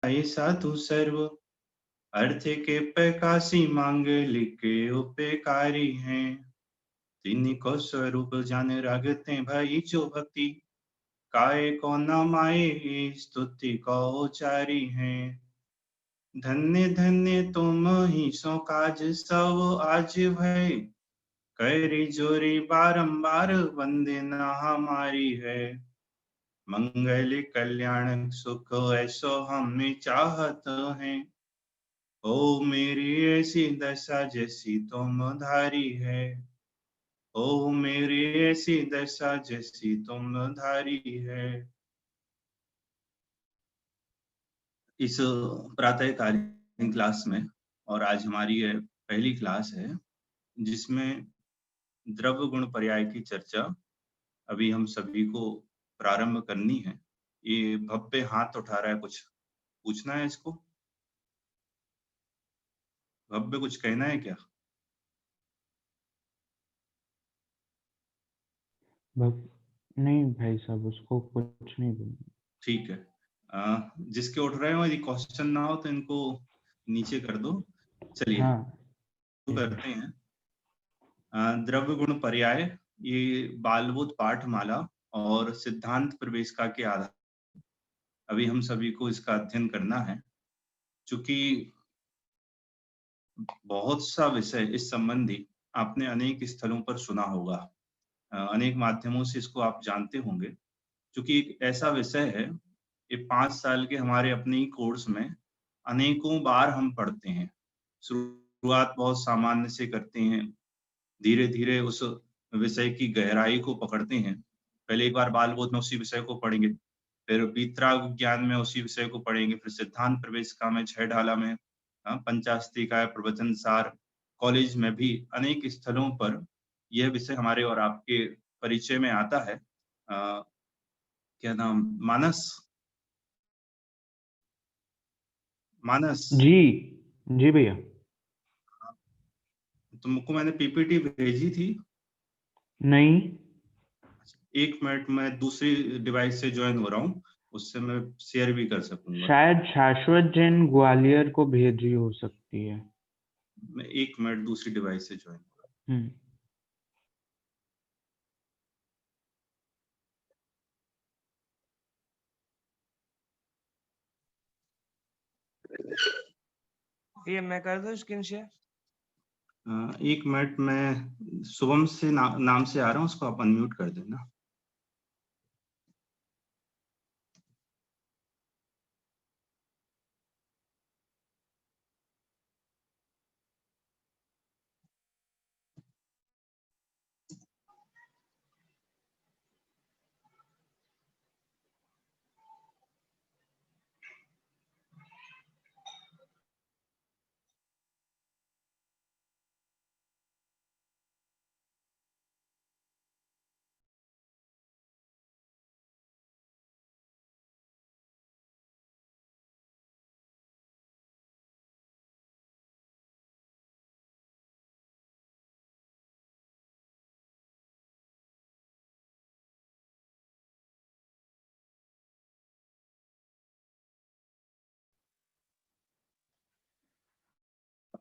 साधु सर्व अर्थ के प्रकाशी मांगलिक के उपकारी हैं। तिन्हीं को स्वरूप जान रखते भाई जो भक्ति काय को न माए स्तुति को उचारी हैं। धन्य धन्य तुम ही सो काज सब आज भय करी जोरी बारंबार वंदना हमारी है। मंगल कल्याण सुख ऐसो हमें चाहत है। ओ मेरी ऐसी दशा जैसी तुम धारी है। ओ मेरी ऐसी दशा जैसी तुम धारी है। इस प्रातःकालीन क्लास में, और आज हमारी ये पहली क्लास है जिसमें द्रव्य गुण पर्याय की चर्चा अभी हम सभी को प्रारंभ करनी है। ये भव्य हाथ उठा रहा है, कुछ पूछना है इसको? भव्य कुछ कहना है क्या? नहीं भाई साहब, उसको कुछ नहीं बोलना। ठीक है। जिसके उठ रहे हो यदि क्वेश्चन ना हो तो इनको नीचे कर दो। चलिए हाँ, करते हैं। द्रव्य गुण पर्याय ये बालबोध पाठमाला और सिद्धांत प्रवेशिका के आधार अभी हम सभी को इसका अध्ययन करना है। चूंकि बहुत सा विषय इस संबंधी आपने अनेक स्थलों पर सुना होगा, अनेक माध्यमों से इसको आप जानते होंगे। चूंकि एक ऐसा विषय है, ये 5 साल के हमारे अपने ही कोर्स में अनेकों बार हम पढ़ते हैं। शुरुआत बहुत सामान्य से करते हैं, धीरे धीरे उस विषय की गहराई को पकड़ते हैं। पहले एक बार बाल बोध में उसी विषय को पढ़ेंगे, फिर वीतराग ज्ञान में उसी विषय को पढ़ेंगे, फिर सिद्धांत प्रवेशिका में, छह ढाला में, पंचाशतिकाय प्रवचन सार, कॉलेज में भी अनेक स्थलों पर यह विषय हमारे और आपके परिचय में आता है। क्या नाम? मानस? मानस जी भैया। तुमको मैंने पीपीटी भेजी थी। नहीं, 1 मिनट में दूसरी डिवाइस से ज्वाइन हो रहा हूँ, उससे मैं शेयर भी कर सकूंगा। शायद शाश्वत जैन ग्वालियर को भेजी हो सकती है। मैं 1 मिनट दूसरी डिवाइस से ज्वाइन हो रहा हम्म। ये मैं कर दूं स्क्रीन शेयर? 1 मिनट में शुभम से नाम से आ रहा हूँ, उसको आप अनम्यूट कर देना।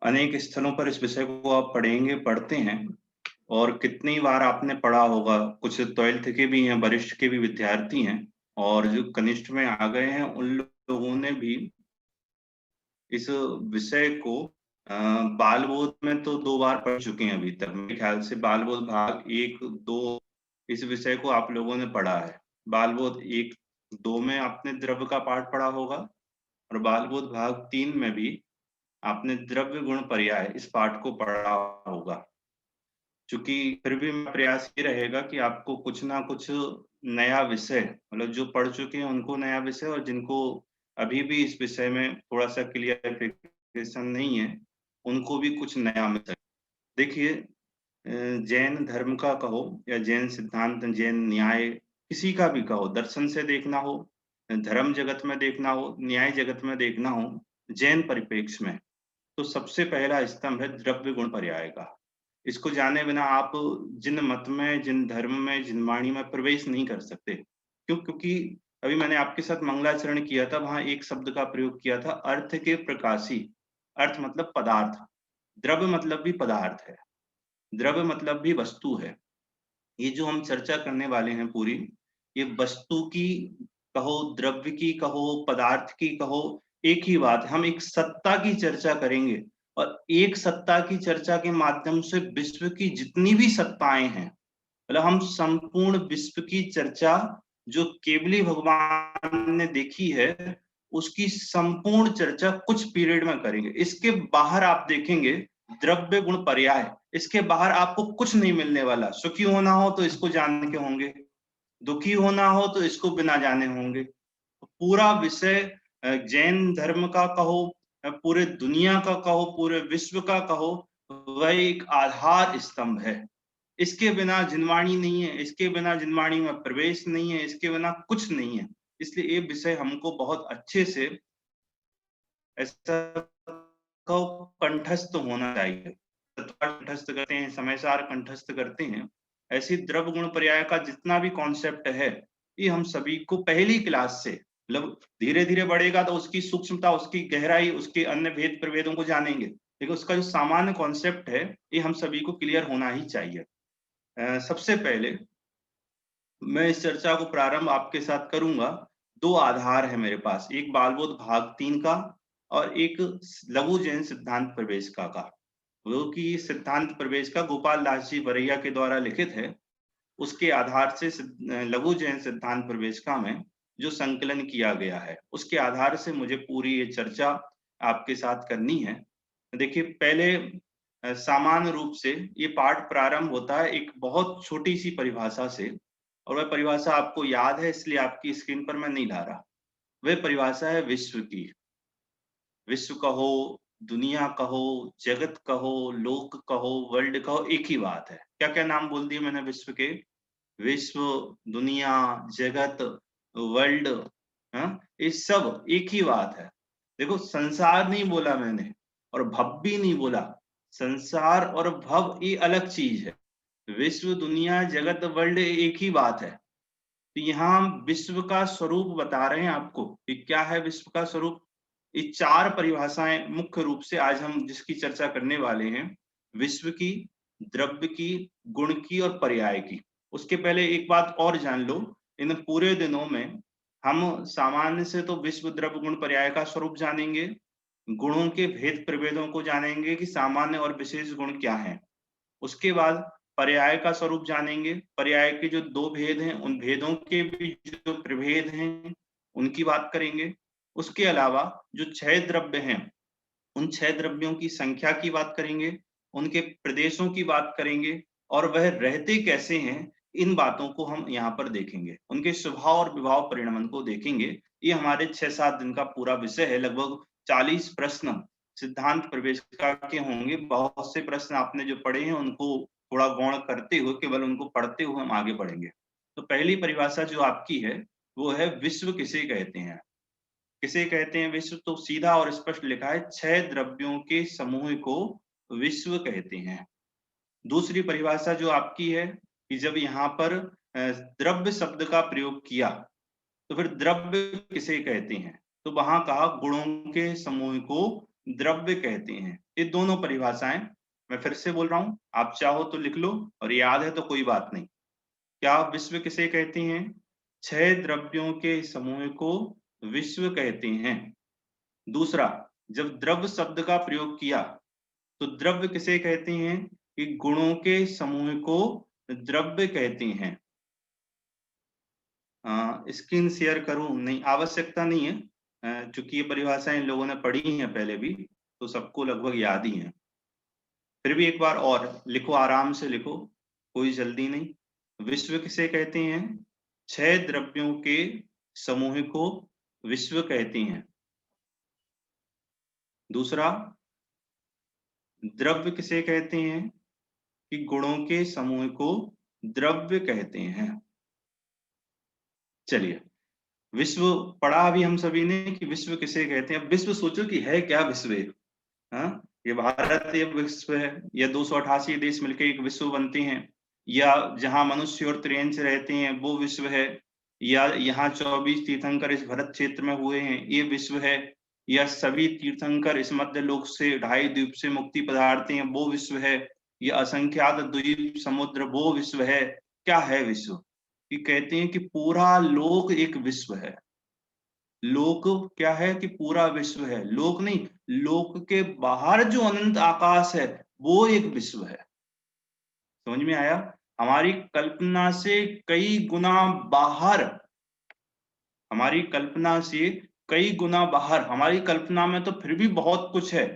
अनेक स्थलों पर इस विषय को आप पढ़ेंगे, पढ़ते हैं, और कितनी बार आपने पढ़ा होगा। कुछ 12th के भी हैं, वरिष्ठ के भी विद्यार्थी हैं, और जो कनिष्ठ में आ गए हैं उन लोगों ने भी इस विषय को बाल बोध में तो 2 बार पढ़ चुके हैं अभी तक। मेरे ख्याल से बाल बोध भाग 1, 2 इस विषय को आप लोगों ने पढ़ा है। बाल बोध 1, 2 में आपने द्रव्य का पाठ पढ़ा होगा, और बाल बोध भाग 3 में भी आपने द्रव्य गुण पर्याय इस पाठ को पढ़ा होगा। चूंकि फिर भी मेरा प्रयास ये रहेगा कि आपको कुछ ना कुछ नया विषय, मतलब जो पढ़ चुके हैं उनको नया विषय, और जिनको अभी भी इस विषय में थोड़ा सा क्लियरिफिकेशन नहीं है उनको भी कुछ नया मिले। देखिए, जैन धर्म का कहो या जैन सिद्धांत, जैन न्याय, किसी का भी कहो, दर्शन से देखना हो, धर्म जगत में देखना हो, न्याय जगत में देखना हो, जैन परिप्रेक्ष्य में, तो सबसे पहला स्तंभ है द्रव्य गुण पर्याय का। इसको जाने बिना आप जिन मत में, जिन धर्म में, जिन वाणी में प्रवेश नहीं कर सकते। क्यों? क्योंकि अभी मैंने आपके साथ मंगलाचरण किया था, वहां एक शब्द का प्रयोग किया था, अर्थ के प्रकाशी। अर्थ मतलब पदार्थ, द्रव्य मतलब भी पदार्थ है, द्रव्य मतलब भी वस्तु है। ये जो हम चर्चा करने वाले हैं पूरी, ये वस्तु की कहो, द्रव्य की कहो, पदार्थ की कहो, एक ही बात है। हम एक सत्ता की चर्चा करेंगे और एक सत्ता की चर्चा के माध्यम से विश्व की जितनी भी सत्ताएं हैं, मतलब हम संपूर्ण विश्व की चर्चा जो केवली भगवान ने देखी है, उसकी संपूर्ण चर्चा कुछ पीरियड में करेंगे। इसके बाहर आप देखेंगे द्रव्य गुण पर्याय, इसके बाहर आपको कुछ नहीं मिलने वाला। सुखी होना हो तो इसको जान के होंगे, दुखी होना हो तो इसको बिना जाने होंगे। पूरा विषय जैन धर्म का कहो, पूरे दुनिया का कहो, पूरे विश्व का कहो, वह एक आधार स्तंभ है। इसके बिना जिनवाणी नहीं है, इसके बिना जिनवाणी में प्रवेश नहीं है, इसके बिना कुछ नहीं है। इसलिए ये विषय हमको बहुत अच्छे से ऐसा कंठस्थ होना चाहिए। कंठस्थ करते हैं, समय सार कंठस्थ करते हैं। ऐसी द्रव्य गुण पर्याय का जितना भी कॉन्सेप्ट है, ये हम सभी को पहली क्लास से, मतलब धीरे धीरे बढ़ेगा तो उसकी सूक्ष्मता, उसकी गहराई, उसके अन्य भेद प्रभेदों को जानेंगे, लेकिन उसका जो सामान्य कॉन्सेप्ट है, ये हम सभी को क्लियर होना ही चाहिए। सबसे पहले मैं इस चर्चा को प्रारंभ आपके साथ करूंगा। दो आधार है मेरे पास, एक बालबोध भाग 3 का और एक लघु जैन सिद्धांत प्रवेशिका का। वो कि सिद्धांत प्रवेशिका गोपाल दास जी बरैया के द्वारा लिखित है, उसके आधार से लघु जैन सिद्धांत प्रवेशिका में जो संकलन किया गया है, उसके आधार से मुझे पूरी ये चर्चा आपके साथ करनी है। देखिए, पहले सामान्य रूप से ये पाठ प्रारंभ होता है एक बहुत छोटी सी परिभाषा से, और वह परिभाषा आपको याद है, इसलिए आपकी स्क्रीन पर मैं नहीं ला रहा। वह परिभाषा है विश्व की। विश्व कहो, दुनिया कहो, जगत कहो, लोक कहो, वर्ल्ड कहो, एक ही बात है। क्या क्या नाम बोल दिए मैंने विश्व के? विश्व, दुनिया, जगत, वर्ल्ड, ये सब एक ही बात है। देखो, संसार नहीं बोला मैंने और भव भी नहीं बोला। संसार और भव ये अलग चीज है। विश्व, दुनिया, जगत, वर्ल्ड एक ही बात है। तो यहाँ हम विश्व का स्वरूप बता रहे हैं आपको कि क्या है विश्व का स्वरूप। ये चार परिभाषाएं मुख्य रूप से आज हम जिसकी चर्चा करने वाले हैं, विश्व की, द्रव्य की, गुण की और पर्याय की। उसके पहले एक बात और जान लो, इन पूरे दिनों में हम सामान्य से तो विश्व, द्रव्य, गुण, पर्याय का स्वरूप जानेंगे, गुणों के भेद प्रभेदों को जानेंगे कि सामान्य और विशेष गुण क्या है। उसके बाद पर्याय का स्वरूप जानेंगे, पर्याय के जो दो भेद हैं, उन भेदों के भी जो प्रभेद हैं उनकी बात करेंगे। उसके अलावा जो 6 द्रव्य हैं, उन 6 द्रव्यों की संख्या की बात करेंगे, उनके प्रदेशों की बात करेंगे और वह रहते कैसे हैं, इन बातों को हम यहाँ पर देखेंगे। उनके स्वभाव और विभाव परिणमन को देखेंगे। ये हमारे 6-7 दिन का पूरा विषय है। लगभग 40 प्रश्न सिद्धांत प्रवेशिका के होंगे। बहुत से प्रश्न आपने जो पढ़े हैं उनको थोड़ा गौण करते हुए, केवल उनको पढ़ते हुए हम आगे बढ़ेंगे। तो पहली परिभाषा जो आपकी है वो है विश्व किसे कहते हैं। किसे कहते हैं विश्व? तो सीधा और स्पष्ट लिखा है, 6 द्रव्यों के समूह को विश्व कहते हैं। दूसरी परिभाषा जो आपकी है कि जब यहाँ पर द्रव्य शब्द का प्रयोग किया तो फिर द्रव्य किसे कहते हैं, तो वहां कहा गुणों के समूह को द्रव्य कहते हैं। ये दोनों परिभाषाएं मैं फिर से बोल रहा हूं, आप चाहो तो लिख लो और याद है तो कोई बात नहीं। क्या विश्व किसे कहते हैं? 6 द्रव्यों के समूह को विश्व कहते हैं। दूसरा, जब द्रव्य शब्द का प्रयोग किया तो द्रव्य किसे कहते हैं? कि गुणों के समूह को द्रव्य कहते हैं। स्क्रीन शेयर करूं? नहीं, आवश्यकता नहीं है, चूंकि ये परिभाषाएं इन लोगों ने पढ़ी हैं पहले भी, तो सबको लगभग याद ही है। फिर भी एक बार और लिखो, आराम से लिखो, कोई जल्दी नहीं। विश्व किसे कहते हैं? 6 द्रव्यों के समूह को विश्व कहते हैं। दूसरा, द्रव्य किसे कहते हैं? कि गुणों के समूह को द्रव्य कहते हैं। चलिए, विश्व पढ़ा अभी हम सभी ने कि विश्व किसे कहते हैं। अब विश्व सोचो कि है क्या विश्व? हाँ, ये भारत ये विश्व है, या 288 देश मिलकर एक विश्व बनते हैं, या जहां मनुष्य और त्रियंश रहते हैं वो विश्व है, या यहाँ 24 तीर्थंकर इस भरत क्षेत्र में हुए हैं, ये विश्व है, या सभी तीर्थंकर इस मध्य लोक से 2.5 द्वीप से मुक्ति पधारते हैं, वो विश्व है, या असंख्यात द्वीप समुद्र वो विश्व है। क्या है विश्व? ये कहते हैं कि पूरा लोक एक विश्व है। लोक क्या है कि पूरा विश्व है, लोक नहीं, लोक के बाहर जो अनंत आकाश है वो एक विश्व है। समझ में आया? हमारी कल्पना से कई गुना बाहर, हमारी कल्पना से कई गुना बाहर। हमारी कल्पना में तो फिर भी बहुत कुछ है,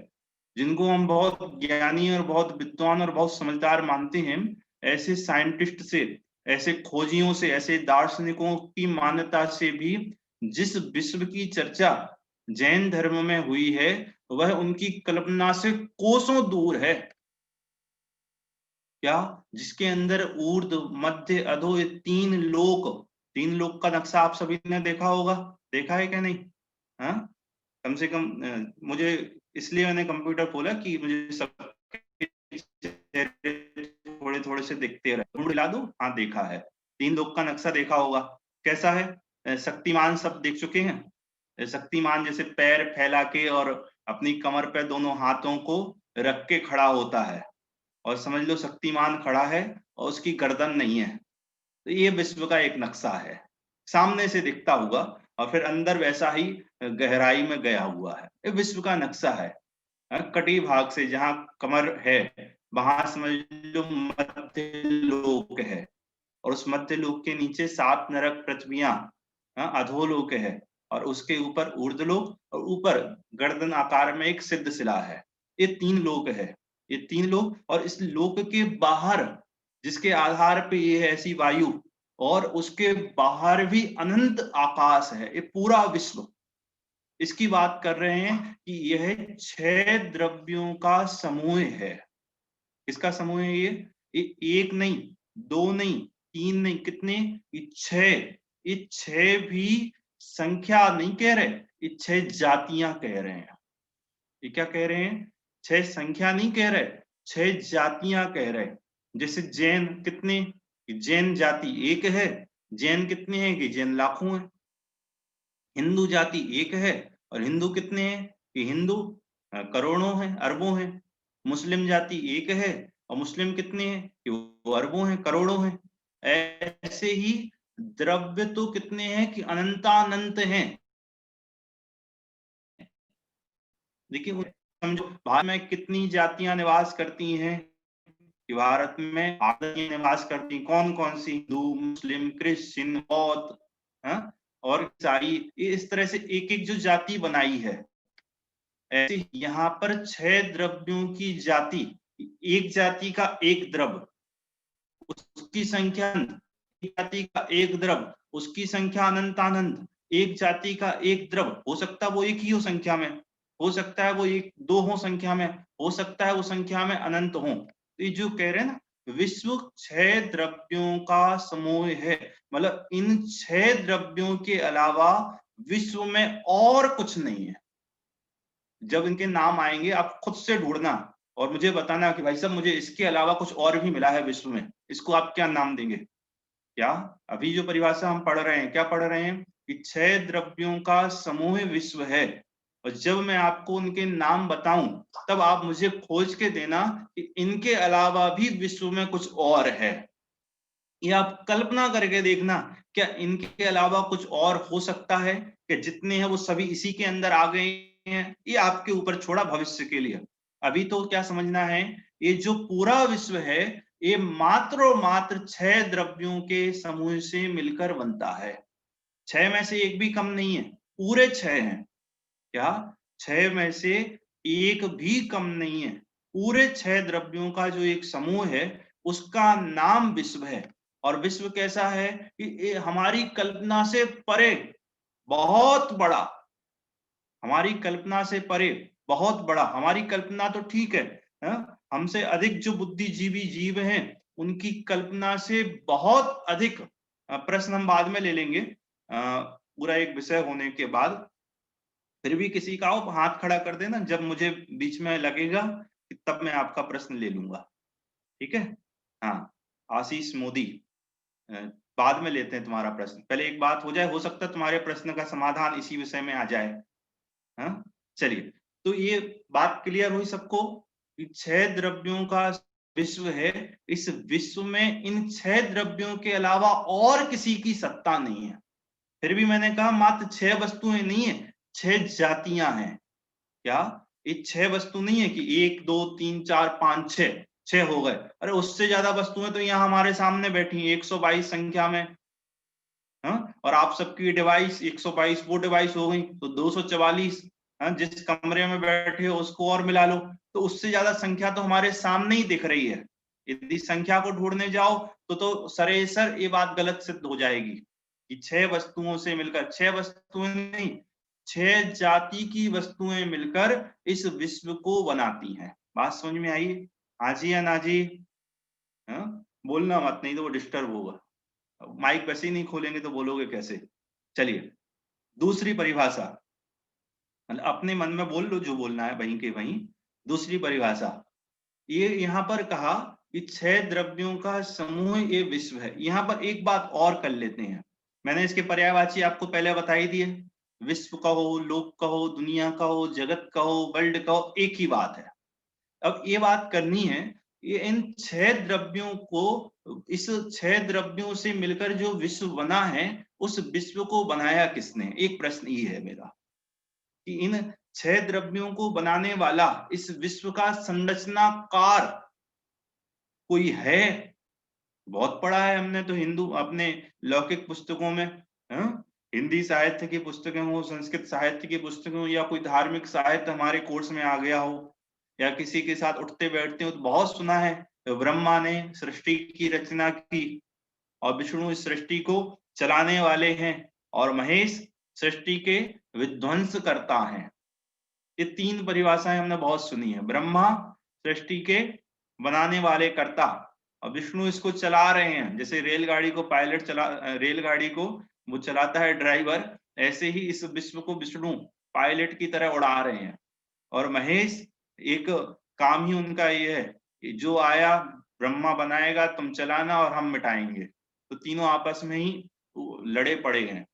जिनको हम बहुत ज्ञानी और बहुत विद्वान और बहुत समझदार मानते हैं। ऐसे साइंटिस्ट से, ऐसे खोजियों से, ऐसे दार्शनिकों की मान्यता से भी जिस विश्व की चर्चा जैन धर्म में हुई है वह उनकी कल्पना से कोसों दूर है। क्या? जिसके अंदर ऊर्ध्व, मध्य, अधो, ये 3 लोक का नक्शा आप सभी ने देखा होगा, देखा है क्या नहीं? हाँ, कम से कम मुझे, इसलिए मैंने कंप्यूटर खोला कि मुझे सबके चेहरे थोड़े थोड़े से दिखते रहे। ढूंढ ला दो, हाँ देखा है, 3 लोक का नक्शा देखा होगा। कैसा है? शक्तिमान सब देख चुके हैं? शक्तिमान जैसे पैर फैला के और अपनी कमर पे दोनों हाथों को रख के खड़ा होता है, और समझ लो शक्तिमान खड़ा है और उसकी गर्दन नहीं है। तो ये विश्व का एक नक्शा है, सामने से दिखता हुआ और फिर अंदर वैसा ही गहराई में गया हुआ है। ये विश्व का नक्शा है। कटी भाग से जहां कमर है वहां समझ लो मध्य लोक है, और उस मध्य लोक के नीचे 7 नरक पृथ्वियां अधोलोक है, और उसके ऊपर ऊर्ध्वलोक, और ऊपर गर्दन आकार में एक सिद्ध शिला है। ये 3 लोक है, ये 3 लोक। और इस लोक के बाहर, जिसके आधार पे ये है ऐसी वायु, और उसके बाहर भी अनंत आकाश है, ये पूरा विश्व। इसकी बात कर रहे हैं कि यह 6 द्रव्यों का समूह है। किसका समूह है ये 1 नहीं, 2 नहीं, 3 नहीं, कितने? ये 6। ये 6 भी संख्या नहीं कह रहे, ये 6 जातियां कह रहे हैं। ये क्या कह रहे हैं? 6 संख्या नहीं कह रहे, 6 जातियां कह रहे। जैसे जैन कितने? जैन जाति एक है। जैन कितने हैं? कि जैन लाखों हैं। हिंदू जाति एक है, और हिंदू कितने हैं? कि हिंदू करोड़ों हैं, अरबों हैं। मुस्लिम जाति एक है, और मुस्लिम कितने हैं? कि वो अरबों हैं, करोड़ों हैं। ऐसे ही द्रव्य तो कितने हैं? कि अनंतानंत हैं। देखिए समझो, भारत में कितनी जातियां निवास करती हैं? कि भारत में आदियां निवास करती, कौन कौन सी? हिंदू, मुस्लिम, क्रिश्चियन, बौद्ध, हाँ, और ईसाई। इस तरह से एक एक जो जाति बनाई है, ऐसे यहाँ पर 6 द्रव्यों की जाति। एक जाति का एक द्रव्य, उसकी संख्या, एक जाति का एक द्रव्य, उसकी संख्या अनंतानंत। एक जाति का एक द्रव्य, हो सकता है वो एक ही हो संख्या में, हो सकता है वो एक दो हो संख्या में, हो सकता है वो संख्या में अनंत हो। तो ये जो कह रहे हैं ना, विश्व 6 द्रव्यों का समूह है, मतलब इन 6 द्रव्यों के अलावा विश्व में और कुछ नहीं है। जब इनके नाम आएंगे आप खुद से ढूंढना और मुझे बताना कि भाई साहब मुझे इसके अलावा कुछ और भी मिला है विश्व में, इसको आप क्या नाम देंगे? क्या अभी जो परिभाषा हम पढ़ रहे हैं, क्या पढ़ रहे हैं? कि 6 द्रव्यों का समूह विश्व है, और जब मैं आपको उनके नाम बताऊं तब आप मुझे खोज के देना कि इनके अलावा भी विश्व में कुछ और है। ये आप कल्पना करके देखना, क्या इनके अलावा कुछ और हो सकता है? कि जितने हैं वो सभी इसी के अंदर आ गए हैं? ये आपके ऊपर छोड़ा भविष्य के लिए। अभी तो क्या समझना है, ये जो पूरा विश्व है ये मात्र और मात्र 6 द्रव्यों के समूह से मिलकर बनता है। 6 में से एक भी कम नहीं है, पूरे 6 हैं। क्या? 6 में से एक भी कम नहीं है। पूरे 6 द्रव्यों का जो एक समूह है उसका नाम विश्व है। और विश्व कैसा है कि हमारी कल्पना से परे, बहुत बड़ा, हमारी कल्पना से परे, बहुत बड़ा। हमारी कल्पना तो ठीक है, हमसे अधिक जो बुद्धिजीवी जीव हैं उनकी कल्पना से बहुत अधिक। प्रश्न हम बाद में ले लेंगे पूरा एक विषय होने के बाद। फिर भी किसी का हो हाथ खड़ा कर देना, जब मुझे बीच में लगेगा कि तब मैं आपका प्रश्न ले लूंगा। ठीक है? हाँ, आशीष मोदी, बाद में लेते हैं तुम्हारा प्रश्न, पहले एक बात हो जाए, हो सकता है तुम्हारे प्रश्न का समाधान इसी विषय में आ जाए। हाँ, चलिए, तो ये बात क्लियर हुई सबको कि 6 द्रव्यों का विश्व है। इस विश्व में इन 6 द्रव्यों के अलावा और किसी की सत्ता नहीं है। फिर भी मैंने कहा मात्र 6 वस्तुएं नहीं है, 6 जातियां हैं। क्या ये 6 वस्तु नहीं है कि 1 2 3 4 5 6 हो गए? अरे उससे ज्यादा वस्तुएं तो यहाँ हमारे सामने बैठी हैं 122 संख्या में। हाँ, और आप सबकी डिवाइस 122 वो डिवाइस हो गई तो 244। हाँ, जिस कमरे में बैठे हो उसको और मिला लो, तो उससे ज्यादा संख्या तो हमारे सामने ही दिख रही है। यदि संख्या को ढूंढने जाओ तो सरेसर ये बात गलत सिद्ध हो जाएगी कि 6 वस्तुओं से मिलकर, 6 वस्तुएं नहीं, 6 जाति की वस्तुएं मिलकर इस विश्व को बनाती हैं। बात समझ में आई? हाँ जी या ना जी? हाँ, बोलना मत, नहीं तो वो डिस्टर्ब होगा। माइक वैसे ही नहीं खोलेंगे तो बोलोगे कैसे? चलिए, दूसरी परिभाषा, मतलब अपने मन में बोल लो जो बोलना है वहीं के वहीं। दूसरी परिभाषा, ये यहाँ पर कहा कि 6 द्रव्यों का समूह ये विश्व है। यहाँ पर एक बात और कर लेते हैं, मैंने इसके पर्यायवाची आपको पहले बता ही दिए। विश्व कहो, लोक कहो, दुनिया कहो, जगत कहो, वर्ल्ड कहो, एक ही बात है। अब ये बात करनी है, ये इन 6 द्रव्यों को, इस 6 द्रव्यों से मिलकर जो विश्व बना है, उस विश्व को बनाया किसने? एक प्रश्न ये है मेरा कि इन 6 द्रव्यों को बनाने वाला, इस विश्व का संरचनाकार कोई है? बहुत पढ़ा है हमने तो हिंदू अपने लौकिक पुस्तकों में। हाँ? हिंदी साहित्य की पुस्तकें हो, संस्कृत साहित्य की पुस्तकें हो, या कोई धार्मिक साहित्य हमारे कोर्स में आ गया हो, या किसी के साथ उठते बैठते हो तो बहुत सुना है, तो ब्रह्मा ने सृष्टि की रचना की और विष्णु इस सृष्टि को चलाने वाले हैं और महेश सृष्टि के विध्वंस करता है। ये 3 परिभाषाएं हमने बहुत सुनी है, ब्रह्मा सृष्टि के बनाने वाले कर्ता और विष्णु इसको चला रहे हैं। जैसे रेलगाड़ी को पायलट चला, रेलगाड़ी को वो चलाता है ड्राइवर, ऐसे ही इस विश्व को विष्णु पायलट की तरह उड़ा रहे हैं। और महेश, एक काम ही उनका ये है कि जो आया ब्रह्मा बनाएगा, तुम चलाना और हम मिटाएंगे। तो तीनों आपस में ही लड़े पड़े हैं।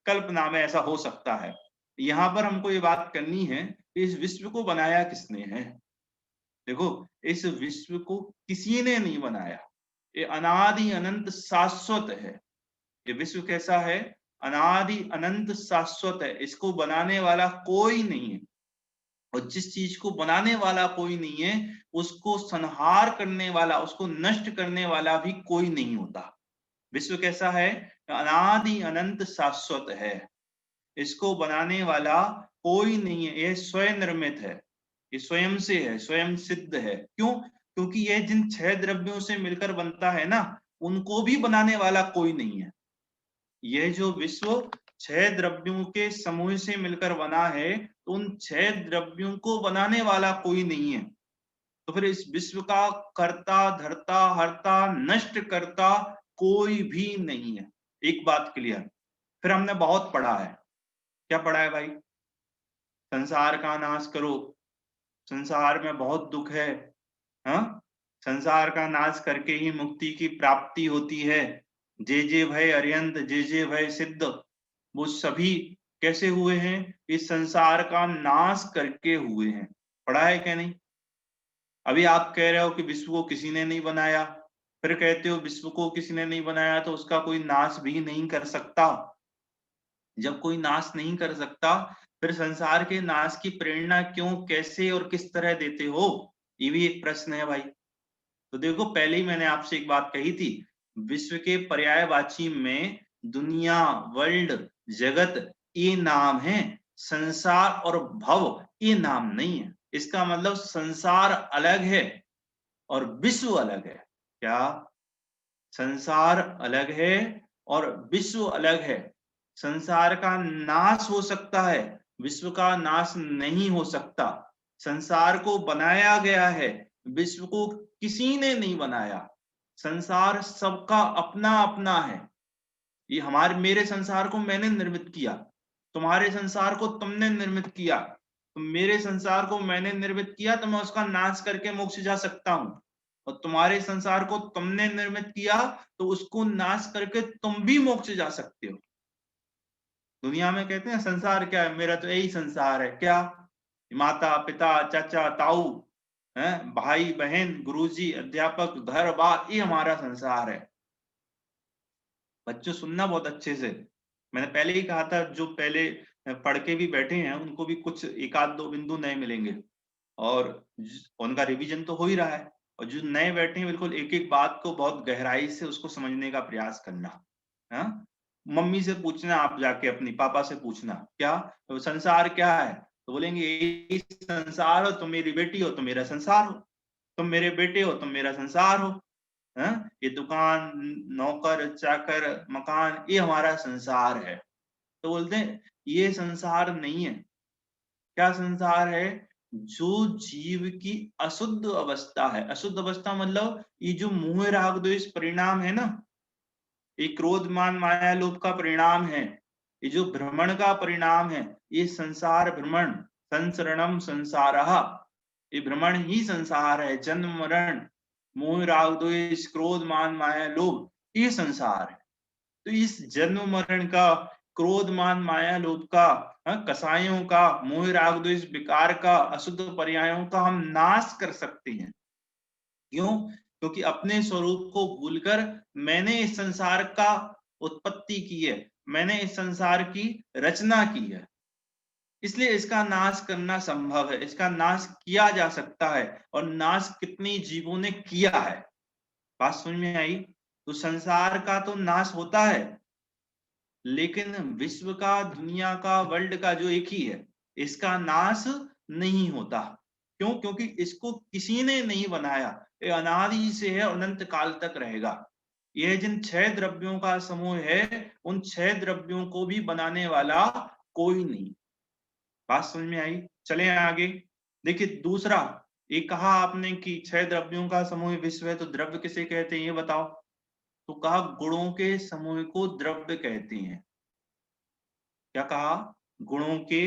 कल्पना में ऐसा हो सकता है। यहाँ पर हमको ये बात करनी है कि इस विश्व को बनाया किसने है? देखो, इस विश्व को किसी ने नहीं बनाया, ये अनादि अनंत शाश्वत है। ये विश्व कैसा है? अनादि अनंत शाश्वत है, इसको बनाने वाला कोई नहीं है। और जिस चीज को बनाने वाला कोई नहीं है, उसको संहार करने वाला, उसको नष्ट करने वाला भी कोई नहीं होता। विश्व कैसा है? अनादि अनंत शाश्वत है, इसको बनाने वाला कोई नहीं है, यह स्वयं निर्मित है, ये स्वयं से है, स्वयं सिद्ध है। क्यों? क्योंकि यह जिन 6 द्रव्यों से मिलकर बनता है ना, उनको भी बनाने वाला कोई नहीं है। यह जो विश्व 6 द्रव्यों के समूह से मिलकर बना है, तो उन 6 द्रव्यों को बनाने वाला कोई नहीं है। तो फिर इस विश्व का कर्ता, धर्ता, हर्ता, नष्ट करता कोई भी नहीं है। एक बात क्लियर। फिर हमने बहुत पढ़ा है, क्या पढ़ा है भाई? संसार का नाश करो, संसार में बहुत दुख है। हाँ, संसार का नाश करके ही मुक्ति की प्राप्ति होती है। जे जे भय अरिहंत, जे जे भय सिद्ध, वो सभी कैसे हुए हैं? इस संसार का नाश करके हुए हैं। पढ़ा है क्या नहीं? अभी आप कह रहे हो कि विश्व को किसी ने नहीं बनाया, फिर कहते हो विश्व को किसी ने नहीं बनाया तो उसका कोई नाश भी नहीं कर सकता। जब कोई नाश नहीं कर सकता, फिर संसार के नाश की प्रेरणा क्यों, कैसे और किस तरह देते हो? ये भी एक प्रश्न है भाई। तो देखो, पहले ही मैंने आपसे एक बात कही थी, विश्व के पर्यायवाची में दुनिया, वर्ल्ड, जगत ये नाम है, संसार और भव ये नाम नहीं है। इसका मतलब संसार अलग है और विश्व अलग है। क्या? संसार अलग है और विश्व अलग है। संसार का नाश हो सकता है, विश्व का नाश नहीं हो सकता। संसार को बनाया गया है, विश्व को किसी ने नहीं बनाया। संसार सबका अपना अपना है। ये हमारे मेरे संसार को मैंने निर्मित किया, तुम्हारे संसार को तुमने निर्मित किया। तो मेरे संसार को मैंने निर्मित किया तो मैं उसका नाश करके मोक्ष जा सकता हूं, और तुम्हारे संसार को तुमने निर्मित किया, तो उसको नाश करके तुम भी मोक्ष जा सकते हो। दुनिया में कहते हैं संसार क्या है, मेरा तो यही संसार है। क्या? माता पिता चाचा ताऊ, है भाई बहन, गुरुजी, अध्यापक, घर बार, ये हमारा संसार है। बच्चों सुनना बहुत अच्छे से, मैंने पहले ही कहा था, जो पहले पढ़ के भी बैठे हैं उनको भी कुछ एक आध दो बिंदु नए मिलेंगे, और उनका रिवीजन तो हो ही रहा है, और जो नए बैठे हैं बिल्कुल एक एक बात को बहुत गहराई से उसको समझने का प्रयास करना। हाँ, मम्मी से पूछना, आप जाके अपनी पापा से पूछना, क्या तो संसार क्या है, तो बोलेंगे यही संसार हो, तुम मेरी बेटी हो तो मेरा संसार हो, तुम मेरे बेटे हो तुम मेरा संसार हो। हाँ? ये दुकान, नौकर चाकर, मकान, ये हमारा संसार है। तो बोलते हैं ये संसार नहीं है। क्या संसार है? जो जीव की अशुद्ध अवस्था है। अशुद्ध अवस्था मतलब ये जो मोह राग द्वेष परिणाम है ना, ये क्रोध मान माया लोभ का परिणाम है, ये जो भ्रमण का परिणाम है, ये संसार भ्रमण, संसरणम संसारः, ये भ्रमण ही संसार है। जन्म मरण, मोह राग द्वेष, क्रोध मान माया लोभ, ये संसार है। तो इस जन्म मरण का, क्रोध मान माया लोभ का, कसायों का, मोह राग द्वेष विकार का, अशुद्ध पर्यायों का हम नाश कर सकते हैं। क्यों? क्योंकि अपने स्वरूप को भूलकर मैंने इस संसार का उत्पत्ति की है, मैंने इस संसार की रचना की है, इसलिए इसका नाश करना संभव है, इसका नाश किया जा सकता है। और नाश कितने जीवों ने किया है, बात समझ में आई? तो संसार का तो नाश होता है, लेकिन विश्व का, दुनिया का, वर्ल्ड का जो एक ही है, इसका नाश नहीं होता। क्यों? क्योंकि इसको किसी ने नहीं बनाया, ये अनादि से है, अनंत काल तक रहेगा। यह जिन 6 द्रव्यों का समूह है, उन 6 द्रव्यों को भी बनाने वाला कोई नहीं। बात समझ में आई? चले आगे। देखिए दूसरा, एक कहा आपने कि 6 द्रव्यों का समूह विश्व है, तो द्रव्य किसे कहते हैं ये बताओ? तो कहा गुणों के समूह को द्रव्य कहते हैं। क्या कहा? गुणों के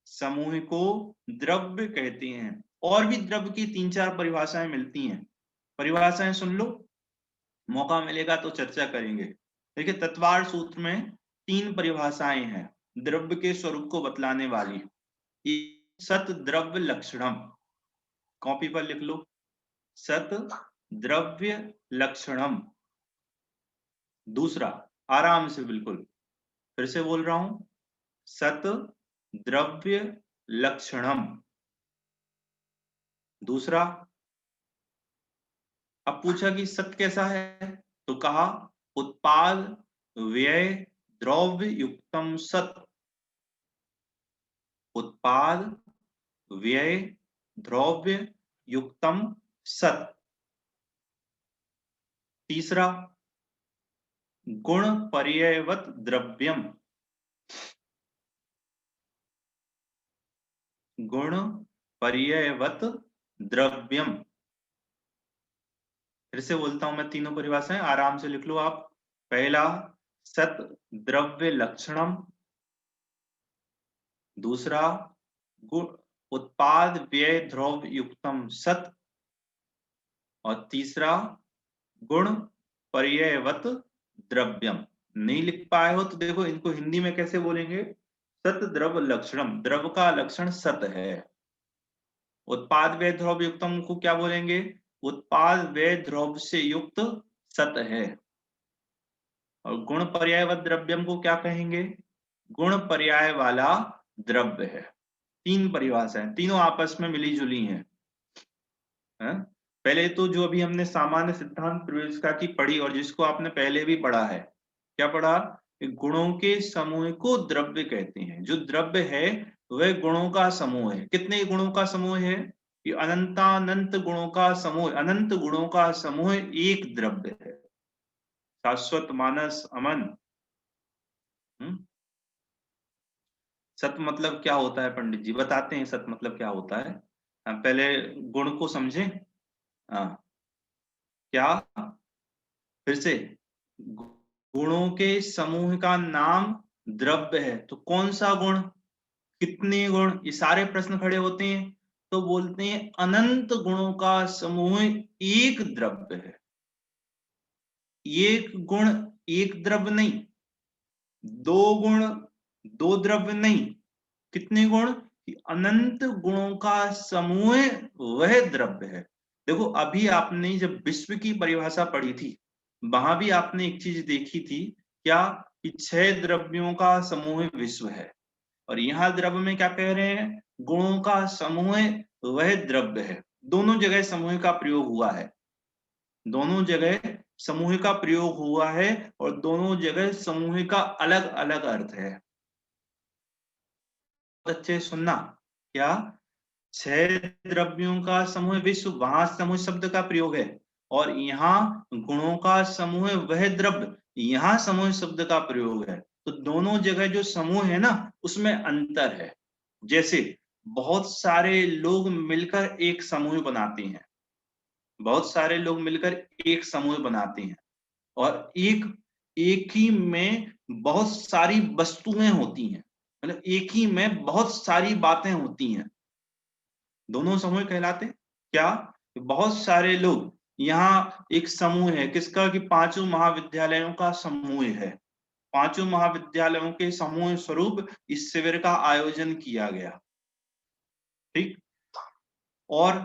समूह को द्रव्य कहते हैं। और भी द्रव्य की 3-4 परिभाषाएं मिलती हैं, परिभाषाएं सुन लो, मौका मिलेगा तो चर्चा करेंगे। देखिए तत्वार सूत्र में 3 परिभाषाएं हैं द्रव्य के स्वरूप को बतलाने वाली। सत द्रव्य लक्षणम, कॉपी पर लिख लो, सत द्रव्य लक्षणम। दूसरा, आराम से बिल्कुल फिर से बोल रहा हूं, सत द्रव्य लक्षणम। दूसरा, अब पूछा कि सत कैसा है, तो कहा उत्पाद व्यय द्रव्य युक्तम सत। उत्पाद व्यय द्रव्य युक्तम सत। तीसरा, गुण पर्ययवत द्रव्यम। गुण पर्ययवत द्रव्यम। फिर से बोलता हूं मैं, तीनों परिभाषाएं आराम से लिख लो आप। पहला, सत द्रव्य लक्षणम। दूसरा, गुण उत्पाद व्यय द्रव्य युक्तम सत। और तीसरा, गुण पर्ययवत द्रव्यम। नहीं लिख पाए हो तो देखो इनको हिंदी में कैसे बोलेंगे, सत द्रव्य लक्षणम, द्रव्य का लक्षण सत है। उत्पाद व्यय द्रव्य युक्तम को क्या बोलेंगे, उत्पाद व्यय द्रव्य से युक्त सत है। और गुण पर्यायवत द्रव्यम को क्या कहेंगे, गुण पर्याय वाला द्रव्य है। 3 परिभाषाएं, तीनों आपस में मिली जुली हैं। पहले तो जो अभी हमने सामान्य सिद्धांत प्रवेशिका की पढ़ी, और जिसको आपने पहले भी पढ़ा है, क्या पढ़ा? गुणों के समूह को द्रव्य कहते हैं। जो द्रव्य है वह गुणों का समूह है। कितने गुणों का समूह है? ये अनंतानंत गुणों का समूह, अनंत गुणों का समूह एक द्रव्य है। शाश्वत, मानस, अमन। सत मतलब क्या होता है पंडित जी, बताते हैं सत मतलब क्या होता है। हम पहले गुण को समझें। हाँ, क्या? फिर से, गुणों के समूह का नाम द्रव्य है। तो कौन सा गुण, कितने गुण, ये सारे प्रश्न खड़े होते हैं। तो बोलते हैं अनंत गुणों का समूह एक द्रव्य है। एक गुण एक द्रव्य नहीं, दो गुण दो द्रव्य नहीं, कितने गुण? अनंत गुणों का समूह वह द्रव्य है। देखो अभी आपने जब विश्व की परिभाषा पढ़ी थी, वहां भी आपने एक चीज देखी थी, क्या? कि 6 द्रव्यों का समूह विश्व है। और यहाँ द्रव्य में क्या कह रहे हैं? गुणों का समूह वह द्रव्य है। दोनों जगह समूह का प्रयोग हुआ है, दोनों जगह समूह का प्रयोग हुआ है, और दोनों जगह समूह का अलग अलग अर्थ है। अच्छे सुनना, क्या? 6 द्रव्यों का समूह विश्व, वहां समूह शब्द का प्रयोग है, और यहाँ गुणों का समूह वह द्रव्य, यहाँ समूह शब्द का प्रयोग है। तो दोनों जगह जो समूह है ना, उसमें अंतर है। जैसे बहुत सारे लोग मिलकर एक समूह बनाते हैं, बहुत सारे लोग मिलकर एक समूह बनाते हैं, और एक एक ही में बहुत सारी वस्तुएं होती हैं, मतलब एक ही में बहुत सारी बातें होती हैं, दोनों समूह कहलाते क्या? बहुत सारे लोग, यहाँ एक समूह है किसका? कि 5 महाविद्यालयों का समूह है। 5 महाविद्यालयों के समूह स्वरूप इस शिविर का आयोजन किया गया, ठीक? और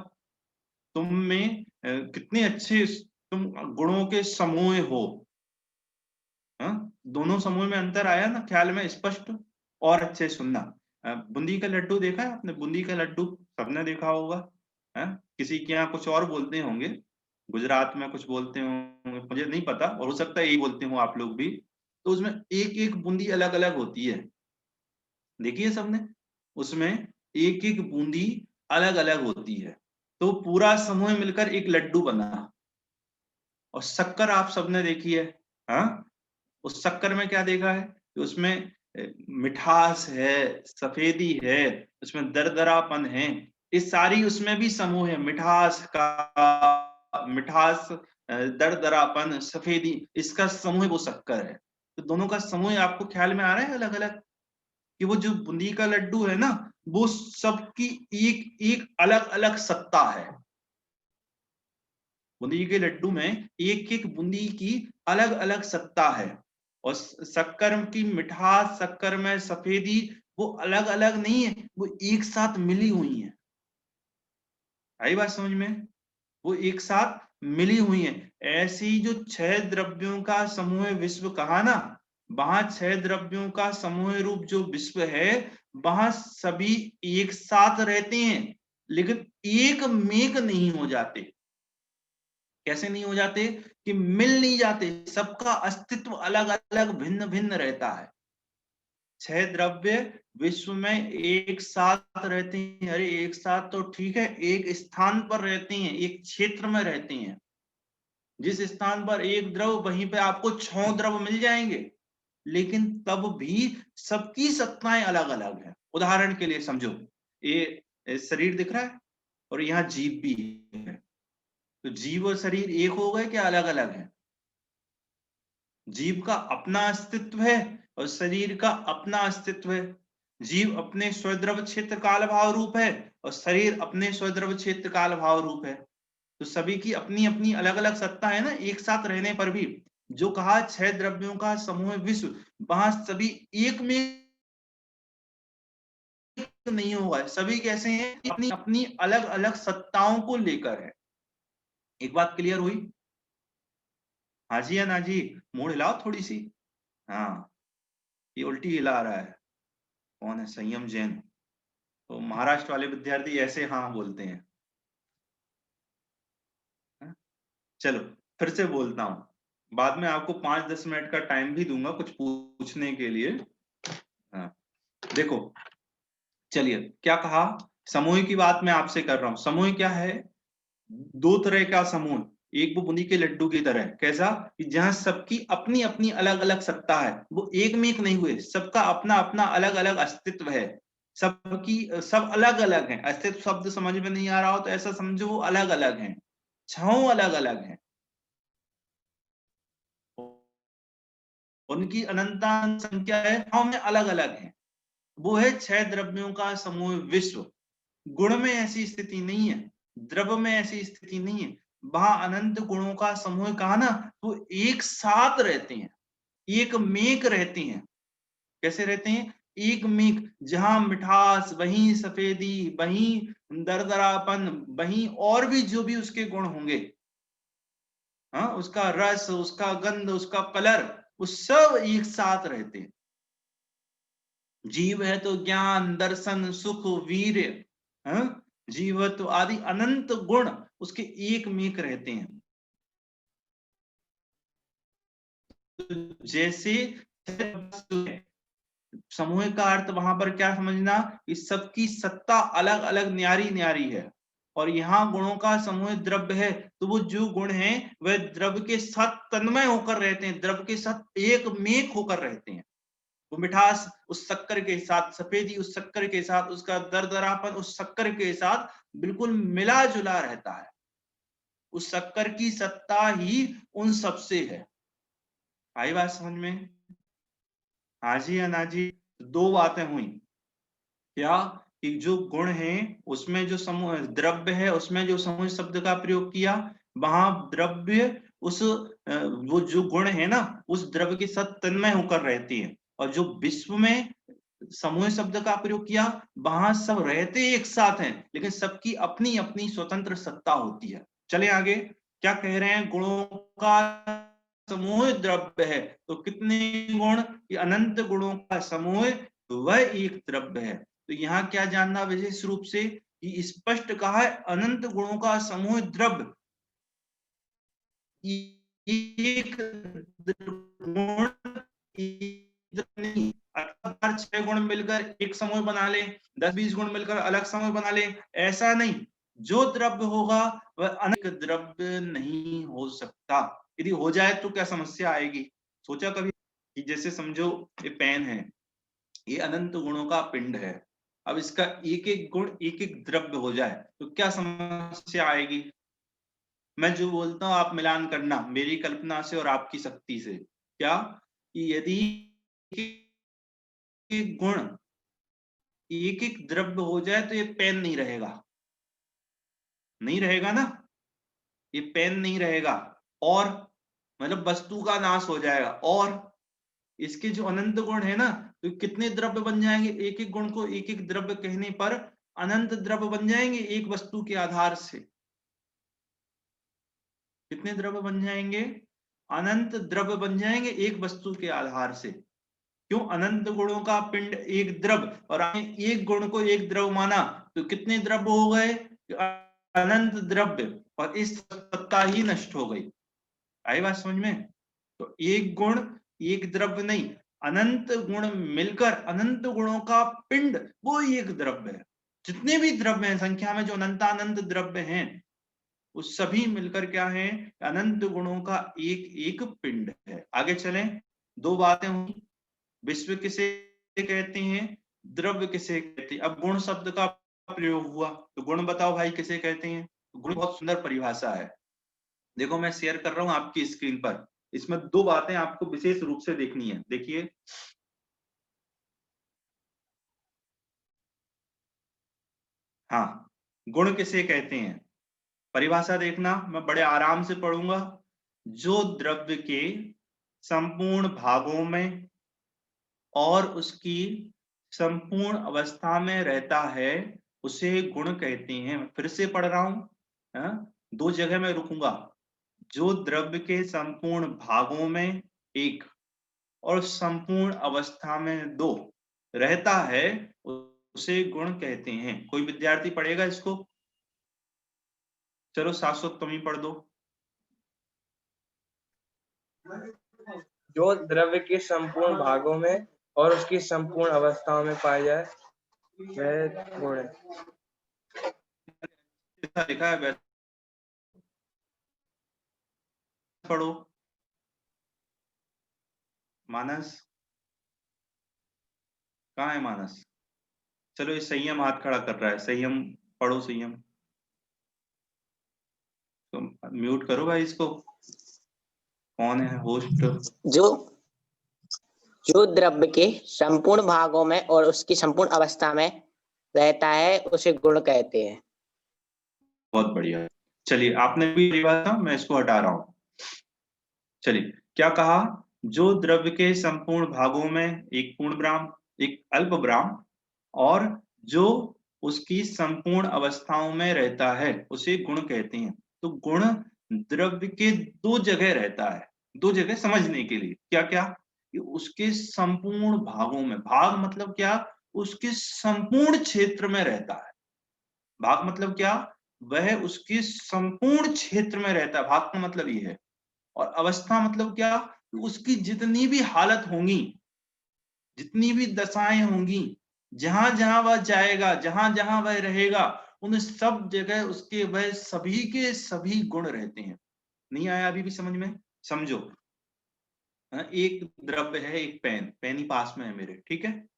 तुम में कितने अच्छे तुम गुणों के समूह हो। दोनों समूह में अंतर आया ना ख्याल में स्पष्ट? और अच्छे सुनना, बूंदी का लड्डू देखा है आपने? बूंदी का लड्डू सबने देखा होगा, है? किसी के यहाँ कुछ और बोलते होंगे, गुजरात में कुछ बोलते होंगे, मुझे नहीं पता, और हो सकता है यही बोलते हो आप लोग भी। तो उसमें एक एक बूंदी अलग अलग होती है, देखिए सबने, उसमें एक एक बूंदी अलग अलग होती है। तो पूरा समूह मिलकर एक लड्डू बना। और शक्कर आप सबने देखी है, हाँ? उस शक्कर में क्या देखा है? कि उसमें मिठास है, सफेदी है, उसमें दरदरापन है, इस सारी उसमें भी समूह है, मिठास का, मिठास, दरदरापन, सफेदी, इसका समूह वो शक्कर है। तो दोनों का समूह आपको ख्याल में आ रहा है अलग अलग? कि वो जो बूंदी का लड्डू है ना, वो सबकी एक एक अलग अलग सत्ता है। बूंदी के लड्डू में एक एक बूंदी की अलग अलग सत्ता है, और शक्कर की मिठास, शक्कर में सफेदी, वो अलग अलग नहीं है, वो एक साथ मिली हुई है। आई बात समझ में? वो एक साथ मिली हुई है। ऐसी जो 6 द्रव्यों का समूह विश्व कहा ना, वहां 6 द्रव्यों का समूह रूप जो विश्व है, वहां सभी एक साथ रहते हैं, लेकिन एक मेक नहीं हो जाते। कैसे नहीं हो जाते? कि मिल नहीं जाते, सबका अस्तित्व अलग अलग भिन्न भिन्न रहता है। 6 द्रव्य विश्व में एक साथ रहते हैं, अरे एक साथ तो ठीक है, एक स्थान पर रहते हैं, एक क्षेत्र में रहते हैं। जिस स्थान पर एक द्रव, वहीं पे आपको 6 द्रव मिल जाएंगे, लेकिन तब भी सबकी सत्ताएं अलग अलग हैं। उदाहरण के लिए समझो, ये शरीर दिख रहा है, और यहाँ जीव भी है। तो जीव और शरीर एक हो गए क्या अलग अलग है? जीव का अपना अस्तित्व है, और शरीर का अपना अस्तित्व है। जीव अपने स्वद्रव क्षेत्र काल भाव रूप है, और शरीर अपने स्वद्रव क्षेत्र काल भाव रूप है। तो सभी की अपनी अपनी अलग अलग सत्ता है ना, एक साथ रहने पर भी। जो कहा 6 द्रव्यों का समूह विश्व, वहां सभी एक में नहीं होगा, सभी कैसे हैं? अपनी अपनी अलग अलग सत्ताओं को लेकर है। एक बात क्लियर हुई? हाँ जी या ना जी? मुंह हिलाओ थोड़ी सी। हाँ, ये उल्टी हिला रहा है, कौन है? संयम जैन। तो महाराष्ट्र वाले विद्यार्थी ऐसे हाँ बोलते हैं। हाँ? चलो फिर से बोलता हूँ, बाद में आपको 5-10 मिनट का टाइम भी दूंगा कुछ पूछने के लिए। हाँ, देखो, चलिए क्या कहा? समूह की बात मैं आपसे कर रहा हूं। समूह क्या है? 2 तरह का समूह। एक वो बूंदी के लड्डू की तरह, कैसा? कि जहां सबकी अपनी अपनी अलग अलग सत्ता है, वो एक में एक नहीं हुए, सबका अपना अपना अलग अलग अस्तित्व है। सबकी सब अलग अलग है। अस्तित्व शब्द समझ में नहीं आ रहा हो तो ऐसा समझो वो अलग अलग है, 6 अलग अलग है, उनकी अनंता संख्या है, 6 में अलग अलग है। वो है 6 द्रव्यों का समूह विश्व। गुण में ऐसी स्थिति नहीं है, द्रव्य में ऐसी स्थिति नहीं है। वहां अनंत गुणों का समूह कहा ना, तो एक साथ रहते हैं, एक मेक रहते हैं। कैसे रहते हैं? एक मेक, जहां मिठास, वहीं सफेदी, वहीं दरदरापन, वहीं और भी जो भी उसके गुण होंगे, हाँ, उसका रस, उसका गंध, उसका कलर, वो सब एक साथ रहते हैं। जीव है तो ज्ञान, दर्शन, सुख, वीर्य, हाँ, जीवत्व आदि अनंत गुण उसके एक मेक रहते हैं। तो जैसे समूह का अर्थ वहां पर क्या समझना कि सबकी सत्ता अलग अलग न्यारी न्यारी है, और यहाँ गुणों का समूह द्रव्य है, तो वो जो गुण हैं वह द्रव्य के साथ तन्मय होकर रहते हैं, द्रव्य के साथ एक मेक होकर रहते हैं। वो मिठास उस शक्कर के साथ, सफेदी उस शक्कर के साथ, उसका दरदरापन उस शक्कर के साथ बिल्कुल मिला जुला रहता है। उस शक्कर की सत्ता ही उन सबसे है। आई बात समझ में? हाँ जी या ना जी? दो बातें हुई क्या कि जो गुण है उसमें जो समूह द्रव्य है, उसमें जो समूह शब्द का प्रयोग किया, वहां द्रव्य उस वो जो गुण है ना उस द्रव्य के साथ तन्मय होकर रहती है, और जो विश्व में समूह शब्द का प्रयोग किया वहां सब रहते एक साथ हैं, लेकिन सबकी अपनी अपनी स्वतंत्र सत्ता होती है। चले आगे, क्या कह रहे हैं? गुणों का समूह द्रव्य है, तो कितने गुण? अनंत गुणों का समूह वह एक द्रव्य है। तो यहाँ क्या जानना विशेष रूप से कि स्पष्ट कहा है अनंत गुणों का समूह द्रव्य, एक गुण नहीं, 6 गुण मिलकर एक समूह बना ले, 10-20 गुण मिलकर अलग समूह बना ले, ऐसा नहीं। जो द्रव्य होगा वह अनेक द्रव्य नहीं हो सकता। यदि हो जाए तो क्या समस्या आएगी? सोचा कभी कि जैसे समझो ये पेन है, ये अनंत गुणों का पिंड है, अब इसका एक एक गुण एक एक द्रव्य हो जाए तो क्या समस्या आएगी? मैं जो बोलता हूं आप मिलान करना मेरी कल्पना से और आपकी शक्ति से। क्या कि यदि एक गुण एक एक द्रव्य हो जाए तो ये पेन नहीं रहेगा, नहीं रहेगा ना, ये पेन नहीं रहेगा, और मतलब वस्तु का नाश हो जाएगा। और इसके जो अनंत गुण है ना, तो कितने द्रव्य बन जाएंगे? एक एक गुण को एक एक द्रव्य कहने पर अनंत द्रव्य बन जाएंगे एक वस्तु के आधार से। कितने द्रव्य बन जाएंगे? अनंत द्रव्य बन जाएंगे एक वस्तु के आधार से। क्यों? अनंत गुणों का पिंड एक द्रव्य, और आपने एक गुण को एक द्रव्य माना, तो कितने द्रव्य हो गए? अनंत द्रव्य, और इस सत्ता ही नष्ट हो गई। आई बात समझ में? तो एक गुण एक द्रव्य नहीं, अनंत गुण मिलकर अनंत गुणों का पिंड वो एक द्रव्य है। जितने भी द्रव्य हैं संख्या में, जो अनंतानंत द्रव्य हैं, वो सभी मिलकर क्या है? अनंत गुणों का एक एक पिंड है। आगे चलें, दो बातें हुई, विश्व किसे कहते हैं, द्रव्य किसे कहते हैं। अब गुण शब्द का प्रयोग हुआ, तो गुण बताओ भाई किसे कहते हैं? गुण बहुत सुंदर परिभाषा है, देखो मैं शेयर कर रहा हूं आपकी स्क्रीन पर। इसमें दो बातें आपको विशेष रूप से देखनी है, देखिए। हाँ, गुण किसे कहते हैं, परिभाषा देखना, मैं बड़े आराम से पढ़ूंगा। जो द्रव्य के संपूर्ण भागों में और उसकी संपूर्ण अवस्था में रहता है उसे गुण कहते हैं। फिर से पढ़ रहा हूं, दो जगह में रुकूंगा। जो द्रव्य के संपूर्ण भागों में एक और संपूर्ण अवस्था में दो रहता है उसे गुण कहते हैं। कोई विद्यार्थी पढ़ेगा इसको? चलो शाश्वत तुम ही पढ़ दो। जो द्रव्य के संपूर्ण भागों में और उसकी संपूर्ण अवस्थाओं में पाया जाए वह गुण है। लिखा है, पढ़ो। मानस कहाँ है? मानस, चलो ये संयम हाथ खड़ा कर रहा है, संयम पढ़ो, संयम। तो म्यूट करो भाई इसको, कौन है होस्ट? जो द्रव्य के संपूर्ण भागों में और उसकी संपूर्ण अवस्था में रहता है उसे गुण कहते हैं। बहुत बढ़िया। चलिए, आपने भी परिभाषा, मैं इसको हटा रहा हूं। चलिए, क्या कहा? जो द्रव्य के संपूर्ण भागों में एक पूर्ण विराम, एक अल्प विराम, और जो उसकी संपूर्ण अवस्थाओं में रहता है उसे गुण कहते हैं। तो गुण द्रव्य के दो जगह रहता है, दो जगह समझने के लिए। क्या क्या? कि उसके संपूर्ण भागों में, भाग मतलब क्या? उसके संपूर्ण क्षेत्र में रहता है। भाग मतलब क्या? वह उसके संपूर्ण क्षेत्र में रहता है, भाग का मतलब ये है। और अवस्था मतलब क्या? उसकी जितनी भी हालत होंगी, जितनी भी दशाएं होंगी, जहां जहां वह जाएगा, जहां जहां वह रहेगा, उन सब जगह उसके वह सभी के सभी गुण रहते हैं। नहीं आया अभी भी समझ में? समझो, एक द्रव्य है, एक पेन, पेन ही पास में है मेरे, ठीक है।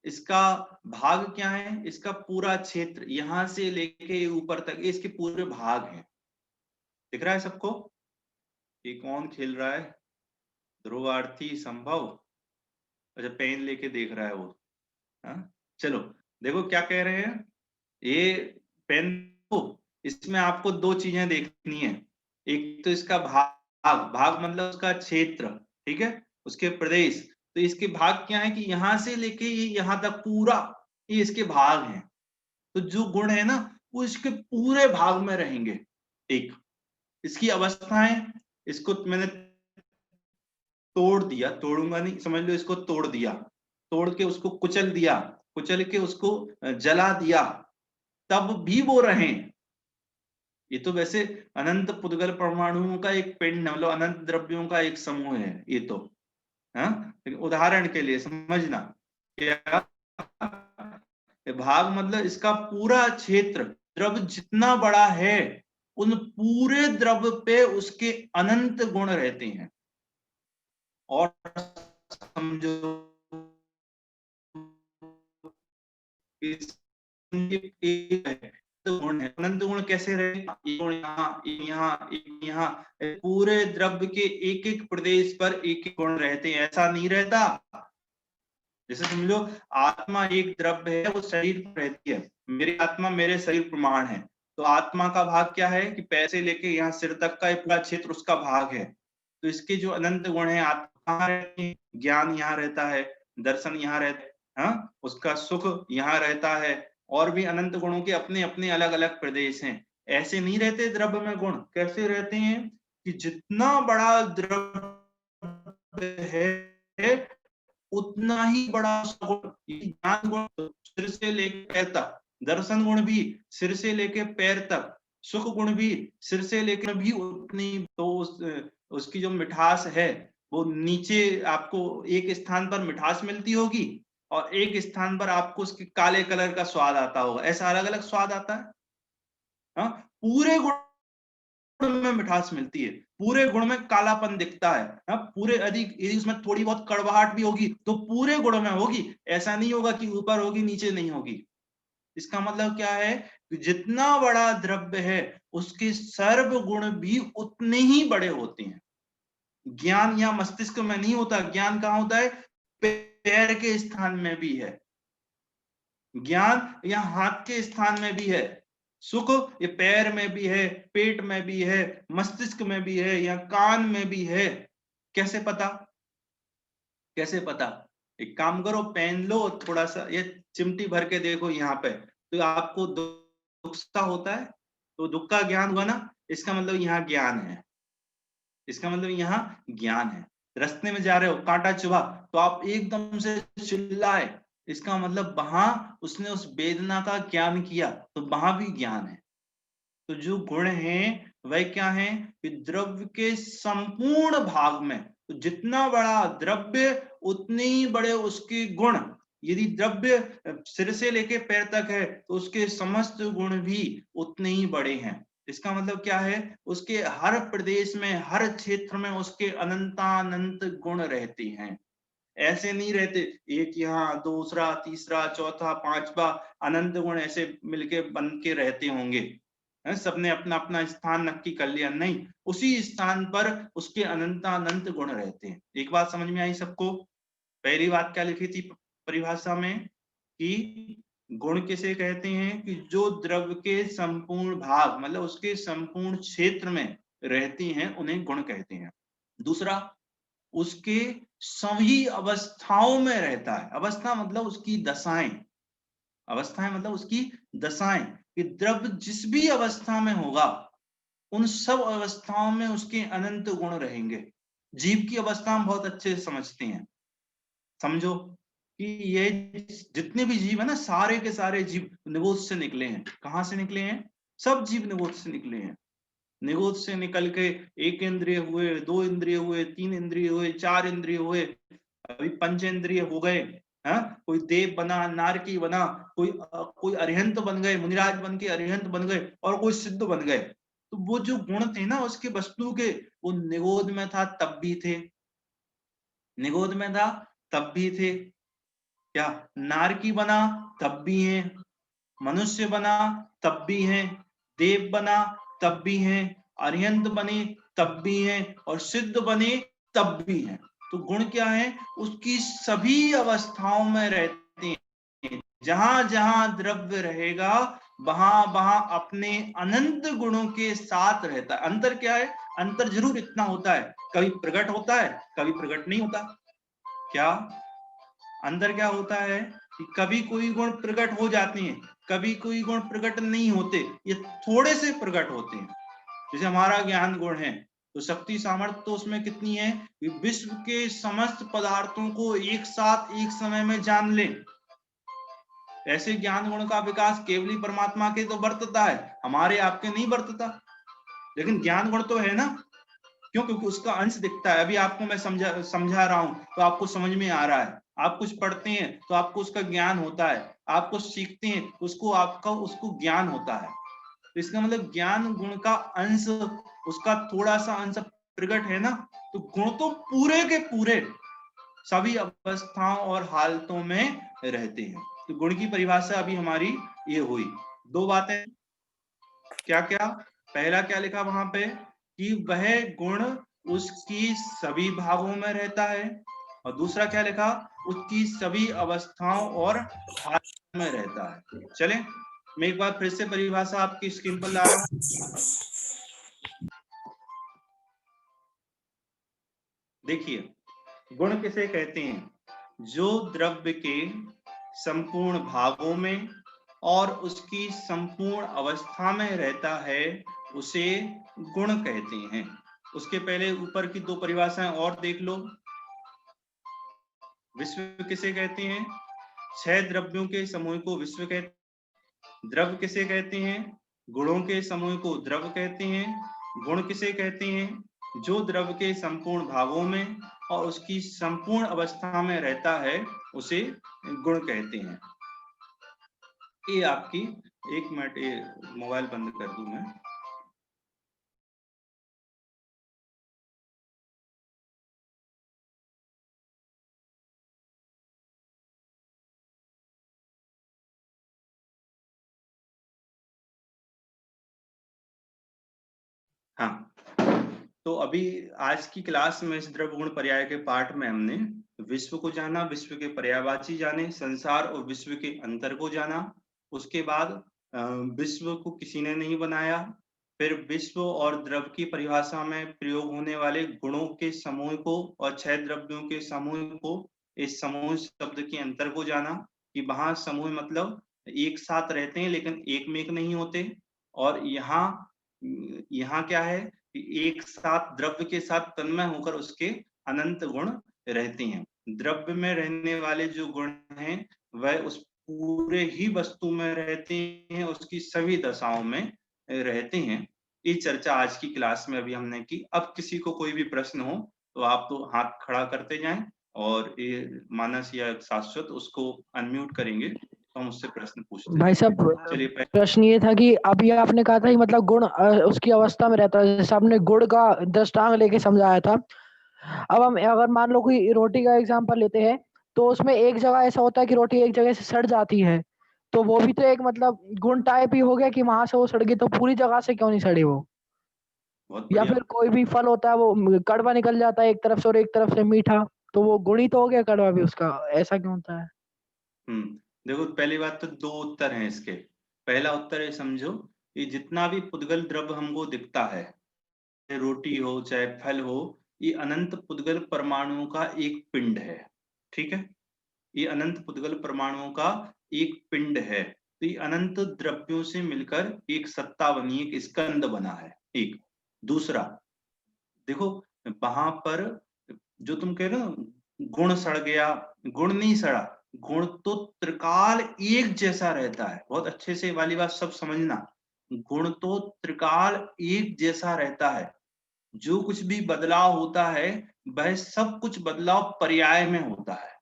इसका भाग क्या है? इसका पूरा क्षेत्र यहां से लेके ऊपर तक, इसके पूरे भाग हैं। दिख रहा है सबको? ये कौन खेल रहा है? ध्रुवार्थी संभव। अच्छा, पेन लेके देख रहा है वो। हाँ, चलो देखो क्या कह रहे हैं। ये पेन को, इसमें आपको दो चीजें देखनी है। एक तो इसका भाग, भाग मतलब उसका क्षेत्र, ठीक है, उसके प्रदेश। तो इसके भाग क्या है कि यहां से लेके ये यहां तक पूरा, ये इसके भाग हैं। तो जो गुण है ना, वो इसके पूरे भाग में रहेंगे। एक इसकी अवस्थाएं, इसको मैंने तोड़ दिया, तोड़ूंगा नहीं, समझ लो इसको तोड़ दिया, तोड़ के उसको कुचल दिया, कुचल के उसको जला दिया, तब भी वो रहें। ये तो वैसे अनंत पुद्गल परमाणुओं का एक पिंड, मतलब अनंत द्रव्यों का एक समूह है ये तो। हाँ, उदाहरण के लिए समझना, क्या भाग मतलब इसका पूरा क्षेत्र, द्रव्य जितना बड़ा है उन पूरे द्रव्य पे उसके अनंत गुण रहते हैं। और समझो गुण है, अनंत गुण कैसे रहे? गुण यहाँ, यहाँ, यहाँ, पूरे द्रव्य के एक एक प्रदेश पर एक एक गुण रहते हैं। ऐसा नहीं रहता। जैसे समझो, आत्मा एक द्रव्य है, वो शरीर पर रहती है। मेरी आत्मा मेरे शरीर प्रमाण है। तो आत्मा का भाग क्या है कि पैर से लेके यहाँ सिर तक का पूरा क्षेत्र उसका भाग है। तो इसके जो अनंत गुण है, आत्मा रहती है, ज्ञान यहाँ रहता है, दर्शन यहाँ रहता है, हाँ, उसका सुख यहाँ रहता है, और भी अनंत गुणों के अपने अपने अलग अलग प्रदेश हैं। ऐसे नहीं रहते द्रव्य में गुण। कैसे रहते हैं कि जितना बड़ा द्रव्य है उतना ही बड़ा गुण, ज्ञान गुण सिर से लेकर पैर तक, दर्शन गुण भी सिर से लेकर पैर तक, सुख गुण भी सिर से लेकर भी उतनी। तो उसकी जो मिठास है, वो नीचे आपको एक स्थान पर मिठास मिलती होगी और एक स्थान पर आपको उसके काले कलर का स्वाद आता होगा। ऐसा अलग अलग स्वाद आता है। हाँ, पूरे गुण में मिठास मिलती है, पूरे गुण में कालापन दिखता है। हाँ, पूरे अधिक, यदि उसमें थोड़ी बहुत कड़वाहट भी होगी तो पूरे गुण में होगी। ऐसा नहीं होगा कि ऊपर होगी नीचे नहीं होगी। इसका मतलब क्या है कि जितना बड़ा द्रव्य है उसके सर्व गुण भी उतने ही बड़े होते हैं। ज्ञान या मस्तिष्क में नहीं होता, ज्ञान कहाँ होता है? पैर के स्थान में भी है ज्ञान, या हाथ के स्थान में भी है। सुख ये पैर में भी है, पेट में भी है, मस्तिष्क में भी है, या कान में भी है। कैसे पता? कैसे पता? एक काम करो, पेन लो, थोड़ा सा ये चिमटी भर के देखो यहाँ पे, तो आपको दुख सा होता है, तो दुख का ज्ञान हुआ ना, इसका मतलब यहाँ ज्ञान है। इसका मतलब यहाँ ज्ञान है। रास्ते में जा रहे हो, कांटा चुभा, तो आप एकदम से चिल्लाए, इसका मतलब वहां उसने उस वेदना का ज्ञान किया, तो वहां भी ज्ञान है। तो जो गुण है वह क्या है कि द्रव्य के संपूर्ण भाग में, तो जितना बड़ा द्रव्य उतने ही बड़े उसके गुण। यदि द्रव्य सिर से लेके पैर तक है तो उसके समस्त गुण भी उतने ही बड़े हैं। इसका मतलब क्या है? उसके हर प्रदेश में, हर क्षेत्र में उसके अनंतानंत गुण रहते हैं। ऐसे नहीं रहते एक यहाँ, दूसरा, तीसरा, चौथा, पांचवा, अनंत गुण ऐसे मिलके बन के रहते होंगे। सबने अपना अपना स्थान नक्की कर लिया, नहीं, उसी स्थान पर उसके अनंतानंत गुण रहते हैं। एक बात समझ में आई सबको? पहली बात क्या लिखी थी परिभाषा में कि गुण किसे कहते हैं कि जो द्रव्य के संपूर्ण भाग मतलब उसके संपूर्ण क्षेत्र में रहती हैं उन्हें गुण कहते हैं। दूसरा, उसके सभी अवस्थाओं में रहता है। अवस्था मतलब उसकी दशाएं, अवस्थाएं मतलब उसकी दशाएं, कि द्रव्य जिस भी अवस्था में होगा उन सब अवस्थाओं में उसके अनंत गुण रहेंगे। जीव की अवस्था हम बहुत अच्छे से समझते हैं। समझो कि ये जितने भी जीव है ना, सारे के सारे जीव निगोद से निकले हैं। कहां से निकले हैं? सब जीव निगोद से निकले हैं। निगोद से निकल के एक इंद्रिय हुए, दो इंद्रिय हुए, तीन इंद्रिय हुए, चार इंद्रिय हुए, अभी पंचेंद्रिय हो गए। हाँ, कोई देव बना, नारकी बना, कोई अरिहंत बन गए, मुनिराज बन के अरिहंत बन गए, और कोई सिद्ध बन गए। तो वो जो गुण थे ना उसके वस्तु के, वो निगोद में था तब भी थे, निगोद में था तब भी थे। क्या नारकी बना तब भी है, मनुष्य बना तब भी है, देव बना तब भी है, अरिहंत बने तब भी है, और सिद्ध बने तब भी है। तो गुण क्या है? उसकी सभी अवस्थाओं में रहते हैं। जहां जहां द्रव्य रहेगा वहां वहां अपने अनंत गुणों के साथ रहता है। अंतर क्या है? अंतर जरूर इतना होता है, कभी प्रकट होता है, कभी प्रकट नहीं होता। क्या अंदर क्या होता है कि कभी कोई गुण प्रकट हो जाते हैं, कभी कोई गुण प्रकट नहीं होते, ये थोड़े से प्रकट होते हैं। जैसे हमारा ज्ञान गुण है, तो शक्ति सामर्थ्य तो उसमें कितनी है कि विश्व के समस्त पदार्थों को एक साथ एक समय में जान ले। ऐसे ज्ञान गुण का विकास केवली परमात्मा के तो बरतता है, हमारे आपके नहीं बरतता। लेकिन ज्ञान गुण तो है ना, क्यों? क्योंकि उसका अंश दिखता है। अभी आपको मैं समझा रहा हूं तो आपको समझ में आ रहा है। आप कुछ पढ़ते हैं तो आपको उसका ज्ञान होता है, आप कुछ सीखते हैं उसको ज्ञान होता है। तो इसका मतलब ज्ञान गुण का अंश, उसका थोड़ा सा अंश प्रकट है ना। तो गुण तो पूरे के पूरे सभी अवस्थाओं और हालतों में रहते हैं। तो गुण की परिभाषा अभी हमारी ये हुई। दो बातें क्या क्या? पहला क्या लिखा वहां पे कि वह गुण उसकी सभी भागों में रहता है, और दूसरा क्या लिखा? उसकी सभी अवस्थाओं और हालतों में रहता है। चले मैं एक बार फिर से परिभाषा आपकी स्क्रीन पर ला रहा हूं। देखिए, गुण किसे कहते हैं? जो द्रव्य के संपूर्ण भागों में और उसकी संपूर्ण अवस्था में रहता है उसे गुण कहते हैं। उसके पहले ऊपर की दो परिभाषाएं और देख लो। विश्व किसे कहते हैं? 6 द्रव्यों के समूह को विश्व कहते हैं। द्रव्य किसे कहते हैं? गुणों के समूह को द्रव्य कहते हैं। गुण किसे कहते हैं? जो द्रव्य के संपूर्ण भागों में और उसकी संपूर्ण अवस्था में रहता है उसे गुण कहते हैं। ये आपकी, एक मिनट, ये मोबाइल बंद कर दूं मैं। हाँ, तो अभी आज की क्लास में इस द्रव्य गुण पर्याय के पाठ में हमने विश्व को जाना, विश्व के पर्यायवाची जाने, संसार और विश्व के अंतर को जाना। उसके बाद विश्व को किसी ने नहीं बनाया। फिर विश्व और द्रव्य की परिभाषा में प्रयोग होने वाले गुणों के समूह को और 6 द्रव्यों के समूह को, इस समूह शब्द के अंतर को जाना कि वहां समूह मतलब एक साथ रहते हैं लेकिन एक में एक नहीं होते। और यहाँ क्या है कि एक साथ द्रव्य के साथ तन्मय होकर उसके अनंत गुण रहते हैं। द्रव्य में रहने वाले जो गुण हैं वह उस पूरे ही वस्तु में रहते हैं, उसकी सभी दशाओं में रहते हैं। ये चर्चा आज की क्लास में अभी हमने की। अब किसी को कोई भी प्रश्न हो तो आप तो हाथ खड़ा करते जाएं, और ये मानस या शाश्वत उसको अनम्यूट करेंगे तो हम उससे प्रश्न पूछते भाई जाएंगे। साहब, चलिए प्रश्न ये था कि अभी आपने कहा था कि मतलब गुण उसकी अवस्था में रहता है, जैसे आपने गुड़ का दृष्टांत लेके समझाया था। अब हम अगर मान लो कोई रोटी का एग्जांपल लेते हैं, तो उसमें एक जगह ऐसा होता है कि रोटी एक जगह से सड़ जाती है, तो वो भी तो एक मतलब गुण टाइप ही हो गया कि वहां से वो सड़ गई, तो पूरी जगह से क्यों नहीं सड़ी वो? बहुत या बढ़िया। फिर कोई भी फल होता है वो कड़वा निकल जाता है एक तरफ से और एक तरफ से मीठा, तो वो गुण ही तो हो गया कड़वा भी उसका, ऐसा क्यों होता है? देखो पहली बात तो दो उत्तर हैं इसके। पहला उत्तर है, समझो ये जितना भी पुद्गल द्रव्य हमको दिखता है, चाहे रोटी हो चाहे फल हो, ये अनंत पुद्गल परमाणुओं का एक पिंड है। ठीक है, ये अनंत पुद्गल परमाणुओं का एक पिंड है। तो ये अनंत द्रव्यों से मिलकर एक सत्ता बनी, एक स्कंद बना है। एक दूसरा, देखो वहां पर जो तुम कह रहे हो गुण सड़ गया, गुण नहीं सड़ा, गुण तो त्रिकाल एक जैसा रहता है। बहुत अच्छे से वाली बात सब समझना, गुण तो त्रिकाल एक जैसा रहता है। जो कुछ भी बदलाव होता है वह सब कुछ बदलाव पर्याय में होता है।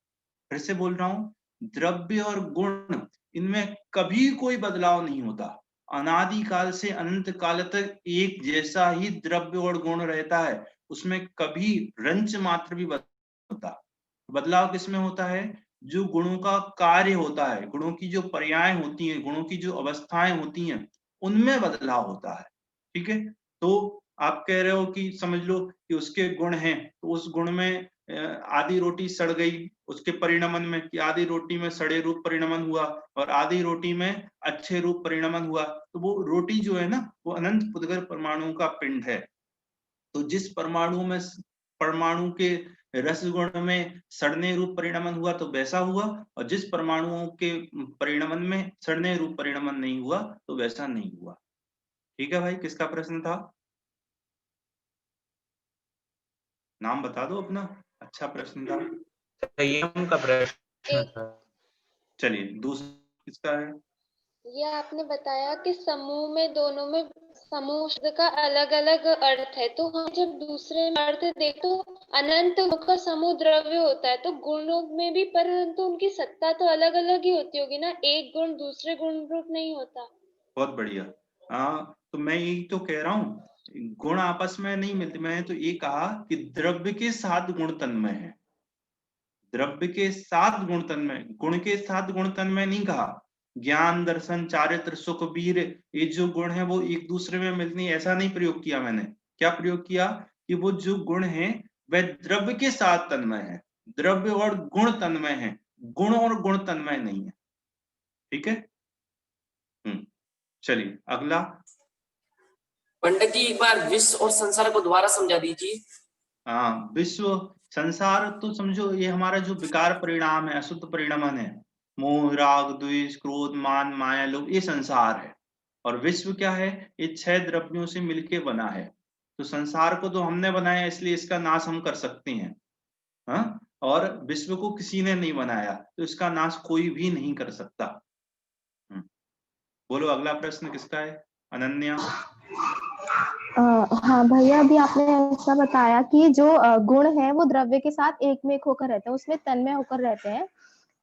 फिर से बोल रहा हूं, द्रव्य और गुण इनमें कभी कोई बदलाव नहीं होता। अनादि काल से अनंत काल तक एक जैसा ही द्रव्य और गुण रहता है, उसमें कभी रंच मात्र भी होता। बदलाव किसमें होता है? जो गुणों का कार्य होता है, गुणों की जो पर्याय होती हैं, गुणों की जो अवस्थाएं होती हैं, उनमें बदलाव होता है। ठीक है, तो आप कह रहे हो कि समझ लो कि उसके गुण हैं, तो उस गुण में आधी रोटी सड़ गई, उसके परिणमन में कि आधी रोटी में सड़े रूप परिणमन हुआ और आधी रोटी में अच्छे रूप परिणमन हुआ, तो वो रोटी जो है ना, वो अनंत पुद्गल परमाणुओं का पिंड है। तो जिस परमाणु के रस गुण में सड़ने रूप परिणमन हुआ तो वैसा हुआ, और जिस परमाणुओं के परिणमन में सड़ने रूप परिणमन नहीं हुआ तो वैसा नहीं हुआ। ठीक है भाई, किसका प्रश्न था? नाम बता दो अपना। अच्छा प्रश्न था। संयम का प्रश्न था। चलिए दूसरा किसका है? ये आपने बताया कि समूह में दोनों में समूह शब्द का अलग अलग अर्थ है, तो हम जब दूसरे में अर्थ देख तो अनंत का समूह द्रव्य होता है, तो गुणों में भी परंतु उनकी सत्ता तो अलग अलग ही होती होगी ना, एक गुण दूसरे गुण रूप नहीं होता। बहुत बढ़िया। हाँ, तो मैं यही तो कह रहा हूँ, गुण आपस में नहीं मिलते। मैंने तो ये कहा कि द्रव्य के साथ गुण तन्मय है, द्रव्य के साथ गुण तन्मय, गुण के साथ गुण तन्मय नहीं कहा। ज्ञान दर्शन चारित्र सुख वीर, ये जो गुण है वो एक दूसरे में मिलनी, ऐसा नहीं प्रयोग किया मैंने। क्या प्रयोग किया कि वो जो गुण है वह द्रव्य के साथ तन्मय है, द्रव्य और गुण तन्मय है, गुण और गुण तन्मय नहीं है। ठीक है, चलिए अगला। पंडित जी एक बार विश्व और संसार को दोबारा समझा दीजिए। हाँ, विश्व संसार तो समझो ये हमारा जो विकार परिणाम है, अशुद्ध परिणमन है, मोह राग द्वेष क्रोध मान माया लोभ, ये संसार है। और विश्व क्या है? ये 6 द्रव्यों से मिलके बना है। तो संसार को तो हमने बनाया, इसलिए इसका नाश हम कर सकते हैं। हाँ, और विश्व को किसी ने नहीं बनाया, तो इसका नाश कोई भी नहीं कर सकता। बोलो अगला प्रश्न किसका है? अनन्या। हाँ भैया, अभी आपने ऐसा बताया कि जो गुण है वो द्रव्य के साथ एक में एक होकर रहते हैं, उसमें तन्मय होकर रहते हैं।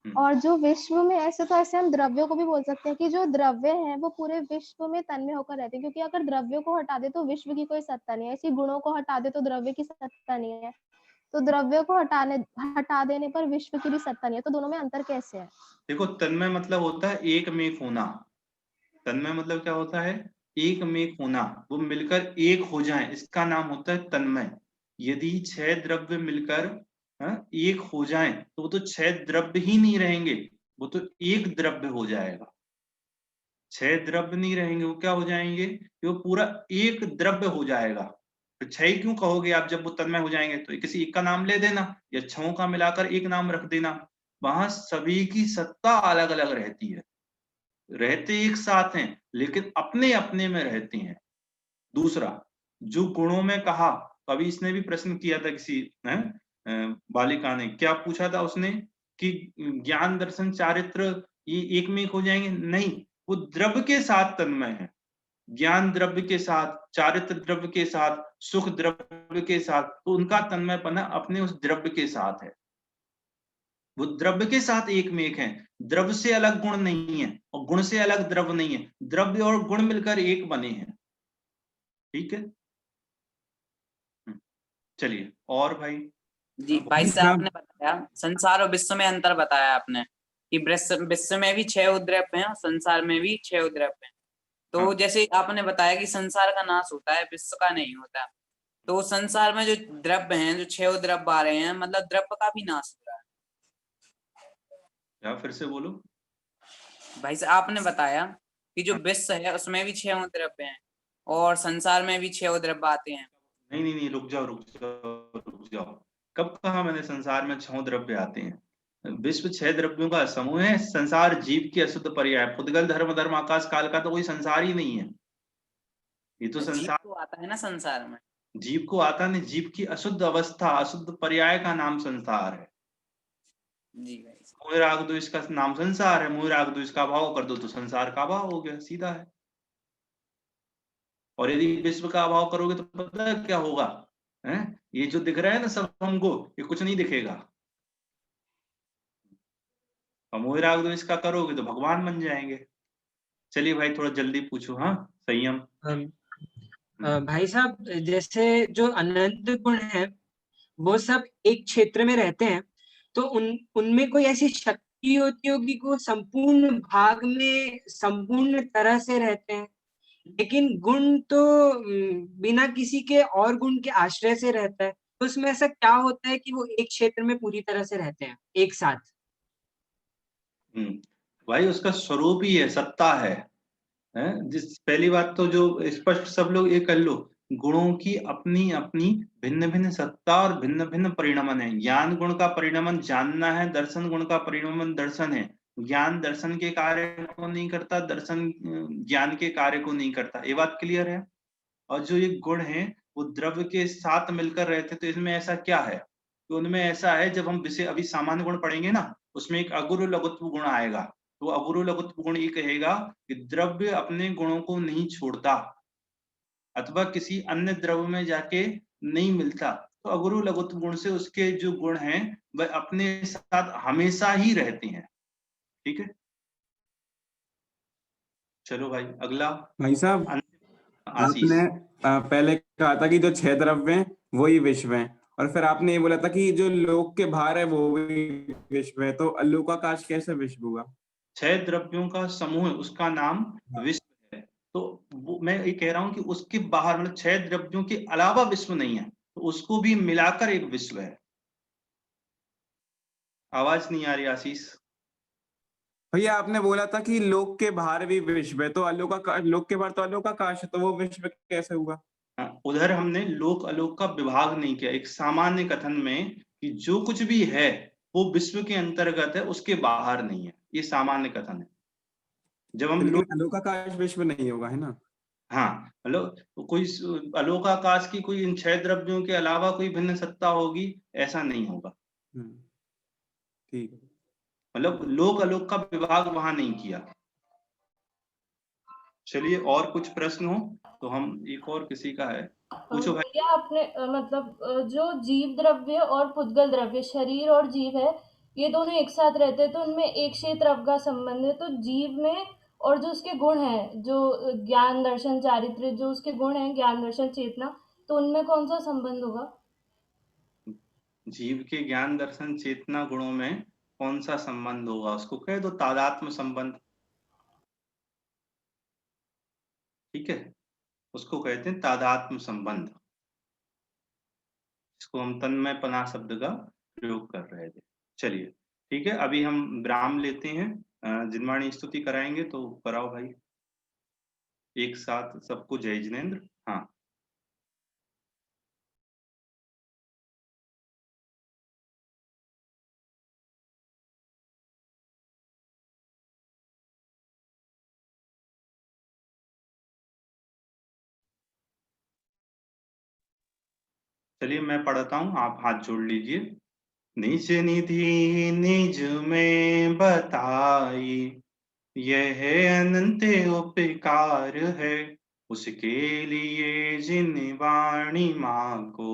और जो विश्व में ऐसे, तो ऐसे हम द्रव्यों को भी बोल सकते हैं कि जो द्रव्य हैं वो पूरे विश्व में तन्मय होकर रहते हैं, क्योंकि अगर द्रव्यों को हटा दे तो विश्व की कोई सत्ता नहीं है, ऐसी गुणों को हटा दे तो द्रव्य की सत्ता नहीं है, तो द्रव्यों को हटा देने पर विश्व की भी सत्ता नहीं है, तो दोनों में अंतर कैसे है? देखो तन्मय मतलब होता है एक में एक होना। तन्मय मतलब क्या होता है? एक में एक होना, वो मिलकर एक हो जाए, इसका नाम होता है तन्मय। यदि 6 द्रव्य मिलकर एक हो जाएं तो वो तो 6 द्रव्य ही नहीं रहेंगे, वो तो एक द्रव्य हो जाएगा। 6 द्रव्य नहीं रहेंगे, वो क्या हो जाएंगे? वो पूरा एक द्रव्य हो जाएगा। तो 6 ही क्यों कहोगे आप? जब वो तन्मय हो जाएंगे तो किसी एक का नाम ले देना, या 6 का मिलाकर एक नाम रख देना। वहां सभी की सत्ता अलग अलग रहती है, रहते एक साथ हैं लेकिन अपने अपने में रहते हैं। दूसरा, जो गुणों में कहा, कभी इसने भी प्रश्न किया था किसी बालिका ने, क्या पूछा था उसने कि ज्ञान दर्शन चारित्र ये एक में एक हो जाएंगे? नहीं, वो द्रव्य के साथ तन्मय है। ज्ञान द्रव्य के साथ, चारित्र द्रव्य के साथ, सुख द्रव्य के साथ, तो उनका तन्मयपना अपने उस द्रव्य के साथ है। वो द्रव्य के साथ एक में एक है, द्रव्य से अलग गुण नहीं है और गुण से अलग द्रव्य नहीं है, द्रव्य और गुण मिलकर एक बने हैं। ठीक है, चलिए और भाई। जी भाई साहब, आपने बताया संसार और विश्व में अंतर बताया आपने कि विश्व में भी 6 उद्रव्य हैं और संसार में भी 6 उद्रव्य हैं। तो हाँ। जैसे आपने बताया कि संसार का नाश होता है, विश्व का नहीं होता, तो संसार में जो द्रव्य हैं, जो 6 उद्रव्य आ रहे हैं, मतलब द्रव्य का भी नाश हो रहा है। क्या? फिर से बोलो। भाई साहब आपने बताया कि जो विश्व है उसमें भी 6 द्रव्य हैं और संसार में भी 6 द्रव्य आते हैं। नहीं, रुक जाओ। कब कहा मैंने संसार में 6 द्रव्य आते हैं? विश्व 6 द्रव्यों का समूह है। संसार जीव की अशुद्ध पर्याय, पुद्गल धर्म आकाश काल का तो कोई संसार ही नहीं है। ये तो जीव संसार तो आता है ना संसार में। जीव को आता नहीं, जीव की अशुद्ध अवस्था, अशुद्ध पर्याय का नाम संसार है। जी भाई साहब। मोह राग द्वेष का नाम संसार है। मोह राग द्वेष का अभाव कर दो तो संसार का अभाव हो गया, सीधा है। और यदि विश्व का अभाव करोगे तो पता है क्या होगा? हैं? ये जो दिख रहा है ना सब हमको, ये कुछ नहीं दिखेगा। और मोह राग द्वेष का करोगे तो भगवान बन जाएंगे। चलिए भाई थोड़ा जल्दी पूछो। हाँ, संयम। भाई साहब, जैसे जो अनंत गुण है वो सब एक क्षेत्र में रहते हैं, तो उनमें कोई ऐसी शक्ति होती होगी कि वो संपूर्ण भाग में संपूर्ण तरह से रहते हैं, लेकिन गुण तो बिना किसी के और गुण के आश्रय से रहता है। तो उसमें ऐसा क्या होता है कि वो एक क्षेत्र में पूरी तरह से रहते हैं एक साथ? भाई उसका स्वरूप ही है, सत्ता है। जिस पहली बात तो जो स्पष्ट सब लोग ये कर लो, गुणों की अपनी अपनी भिन्न भिन्न सत्ता और भिन्न भिन्न परिणमन है। ज्ञान गुण का परिणमन जानना है, दर्शन गुण का परिणमन दर्शन है। ज्ञान दर्शन के कार्य को नहीं करता, दर्शन ज्ञान के कार्य को नहीं करता। ये बात क्लियर है। और जो ये गुण है वो द्रव्य के साथ मिलकर रहते, तो इसमें ऐसा क्या है? तो उनमें ऐसा है, जब हम विषय अभी सामान्य गुण पढ़ेंगे ना, उसमें एक अगुरु लघुत्व गुण आएगा। तो अगुरु लघुत्व गुण ये कहेगा कि द्रव्य अपने गुणों को नहीं छोड़ता अथवा किसी अन्य द्रव्य में जाके नहीं मिलता। तो अगुरु लघुत्व गुण से उसके जो गुण हैं वह अपने साथ हमेशा ही रहते हैं। ठीक है, चलो भाई अगला। भाई साहब आशीष। आपने पहले कहा था कि जो 6 द्रव्य हैं वही विश्व हैं, और फिर आपने ये बोला था कि जो लोक के बाहर है वो भी विश्व है, तो अल्लोकाकाश कैसे विश्व हुआ? 6 द्रव्यों का समूह है, उसका नाम विश्व है। तो वो मैं ये कह रहा हूं कि उसके बाहर मतलब 6 द्रव्यों के अलावा विश्व नहीं है, तो उसको भी मिलाकर एक विश्व है। आवाज नहीं आ रही आशीष। भैया आपने बोला था कि लोक के बाहर भी विश्व है, तो लोक के बाहर तो अल्लोकाकाश है, तो वो विश्व कैसे हुआ? उधर हमने लोक अलोक का विभाग नहीं किया। एक सामान्य कथन में कि जो कुछ भी है वो विश्व के अंतर्गत है, उसके बाहर नहीं है, ये सामान्य कथन है। जब हम लेकिन अल्लोकाकाश विश्व नहीं होगा, है ना? हाँ, मतलब कोई अलोकाकाश की कोई इन 6 द्रव्यों के अलावा कोई भिन्न सत्ता होगी, ऐसा नहीं होगा। ठीक है, मतलब लोक अलोक का विभाग वहां नहीं किया। चलिए और कुछ प्रश्न हो तो हम एक और किसी का है पूछो भाई। भैया आपने मतलब जो जीव द्रव्य और पुद्गल द्रव्य, शरीर और जीव है, ये दोनों एक साथ रहते हैं तो उनमें एक क्षेत्र का संबंध है। तो जीव में और जो उसके गुण हैं, जो ज्ञान दर्शन चारित्र्य, जो उसके गुण हैं ज्ञान दर्शन चेतना, तो उनमें कौन सा संबंध होगा? जीव के ज्ञान दर्शन चेतना गुणों में कौन सा संबंध होगा? उसको कह दो तादात्म्य संबंध। ठीक है, उसको कहते हैं तादात्म्य संबंध। इसको हम तन्मयपना शब्द का प्रयोग कर रहे थे। चलिए ठीक है, अभी हम विराम लेते हैं। जिनवाणी स्तुति कराएंगे तो कराओ भाई एक साथ सबको। जय जिनेन्द्र। हाँ, चलिए मैं पढ़ता हूँ, आप हाथ जोड़ लीजिए। निज निधि निज में बताई, यह अनंत उपकार है, उसके लिए जिन वाणी माँ को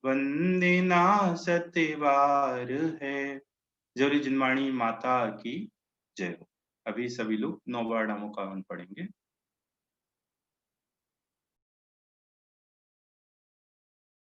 वंदना सत्यवार है। जय जिनवाणी माता की जय हो। अभी सभी लोग 9 बार नमो का पढ़ेंगे।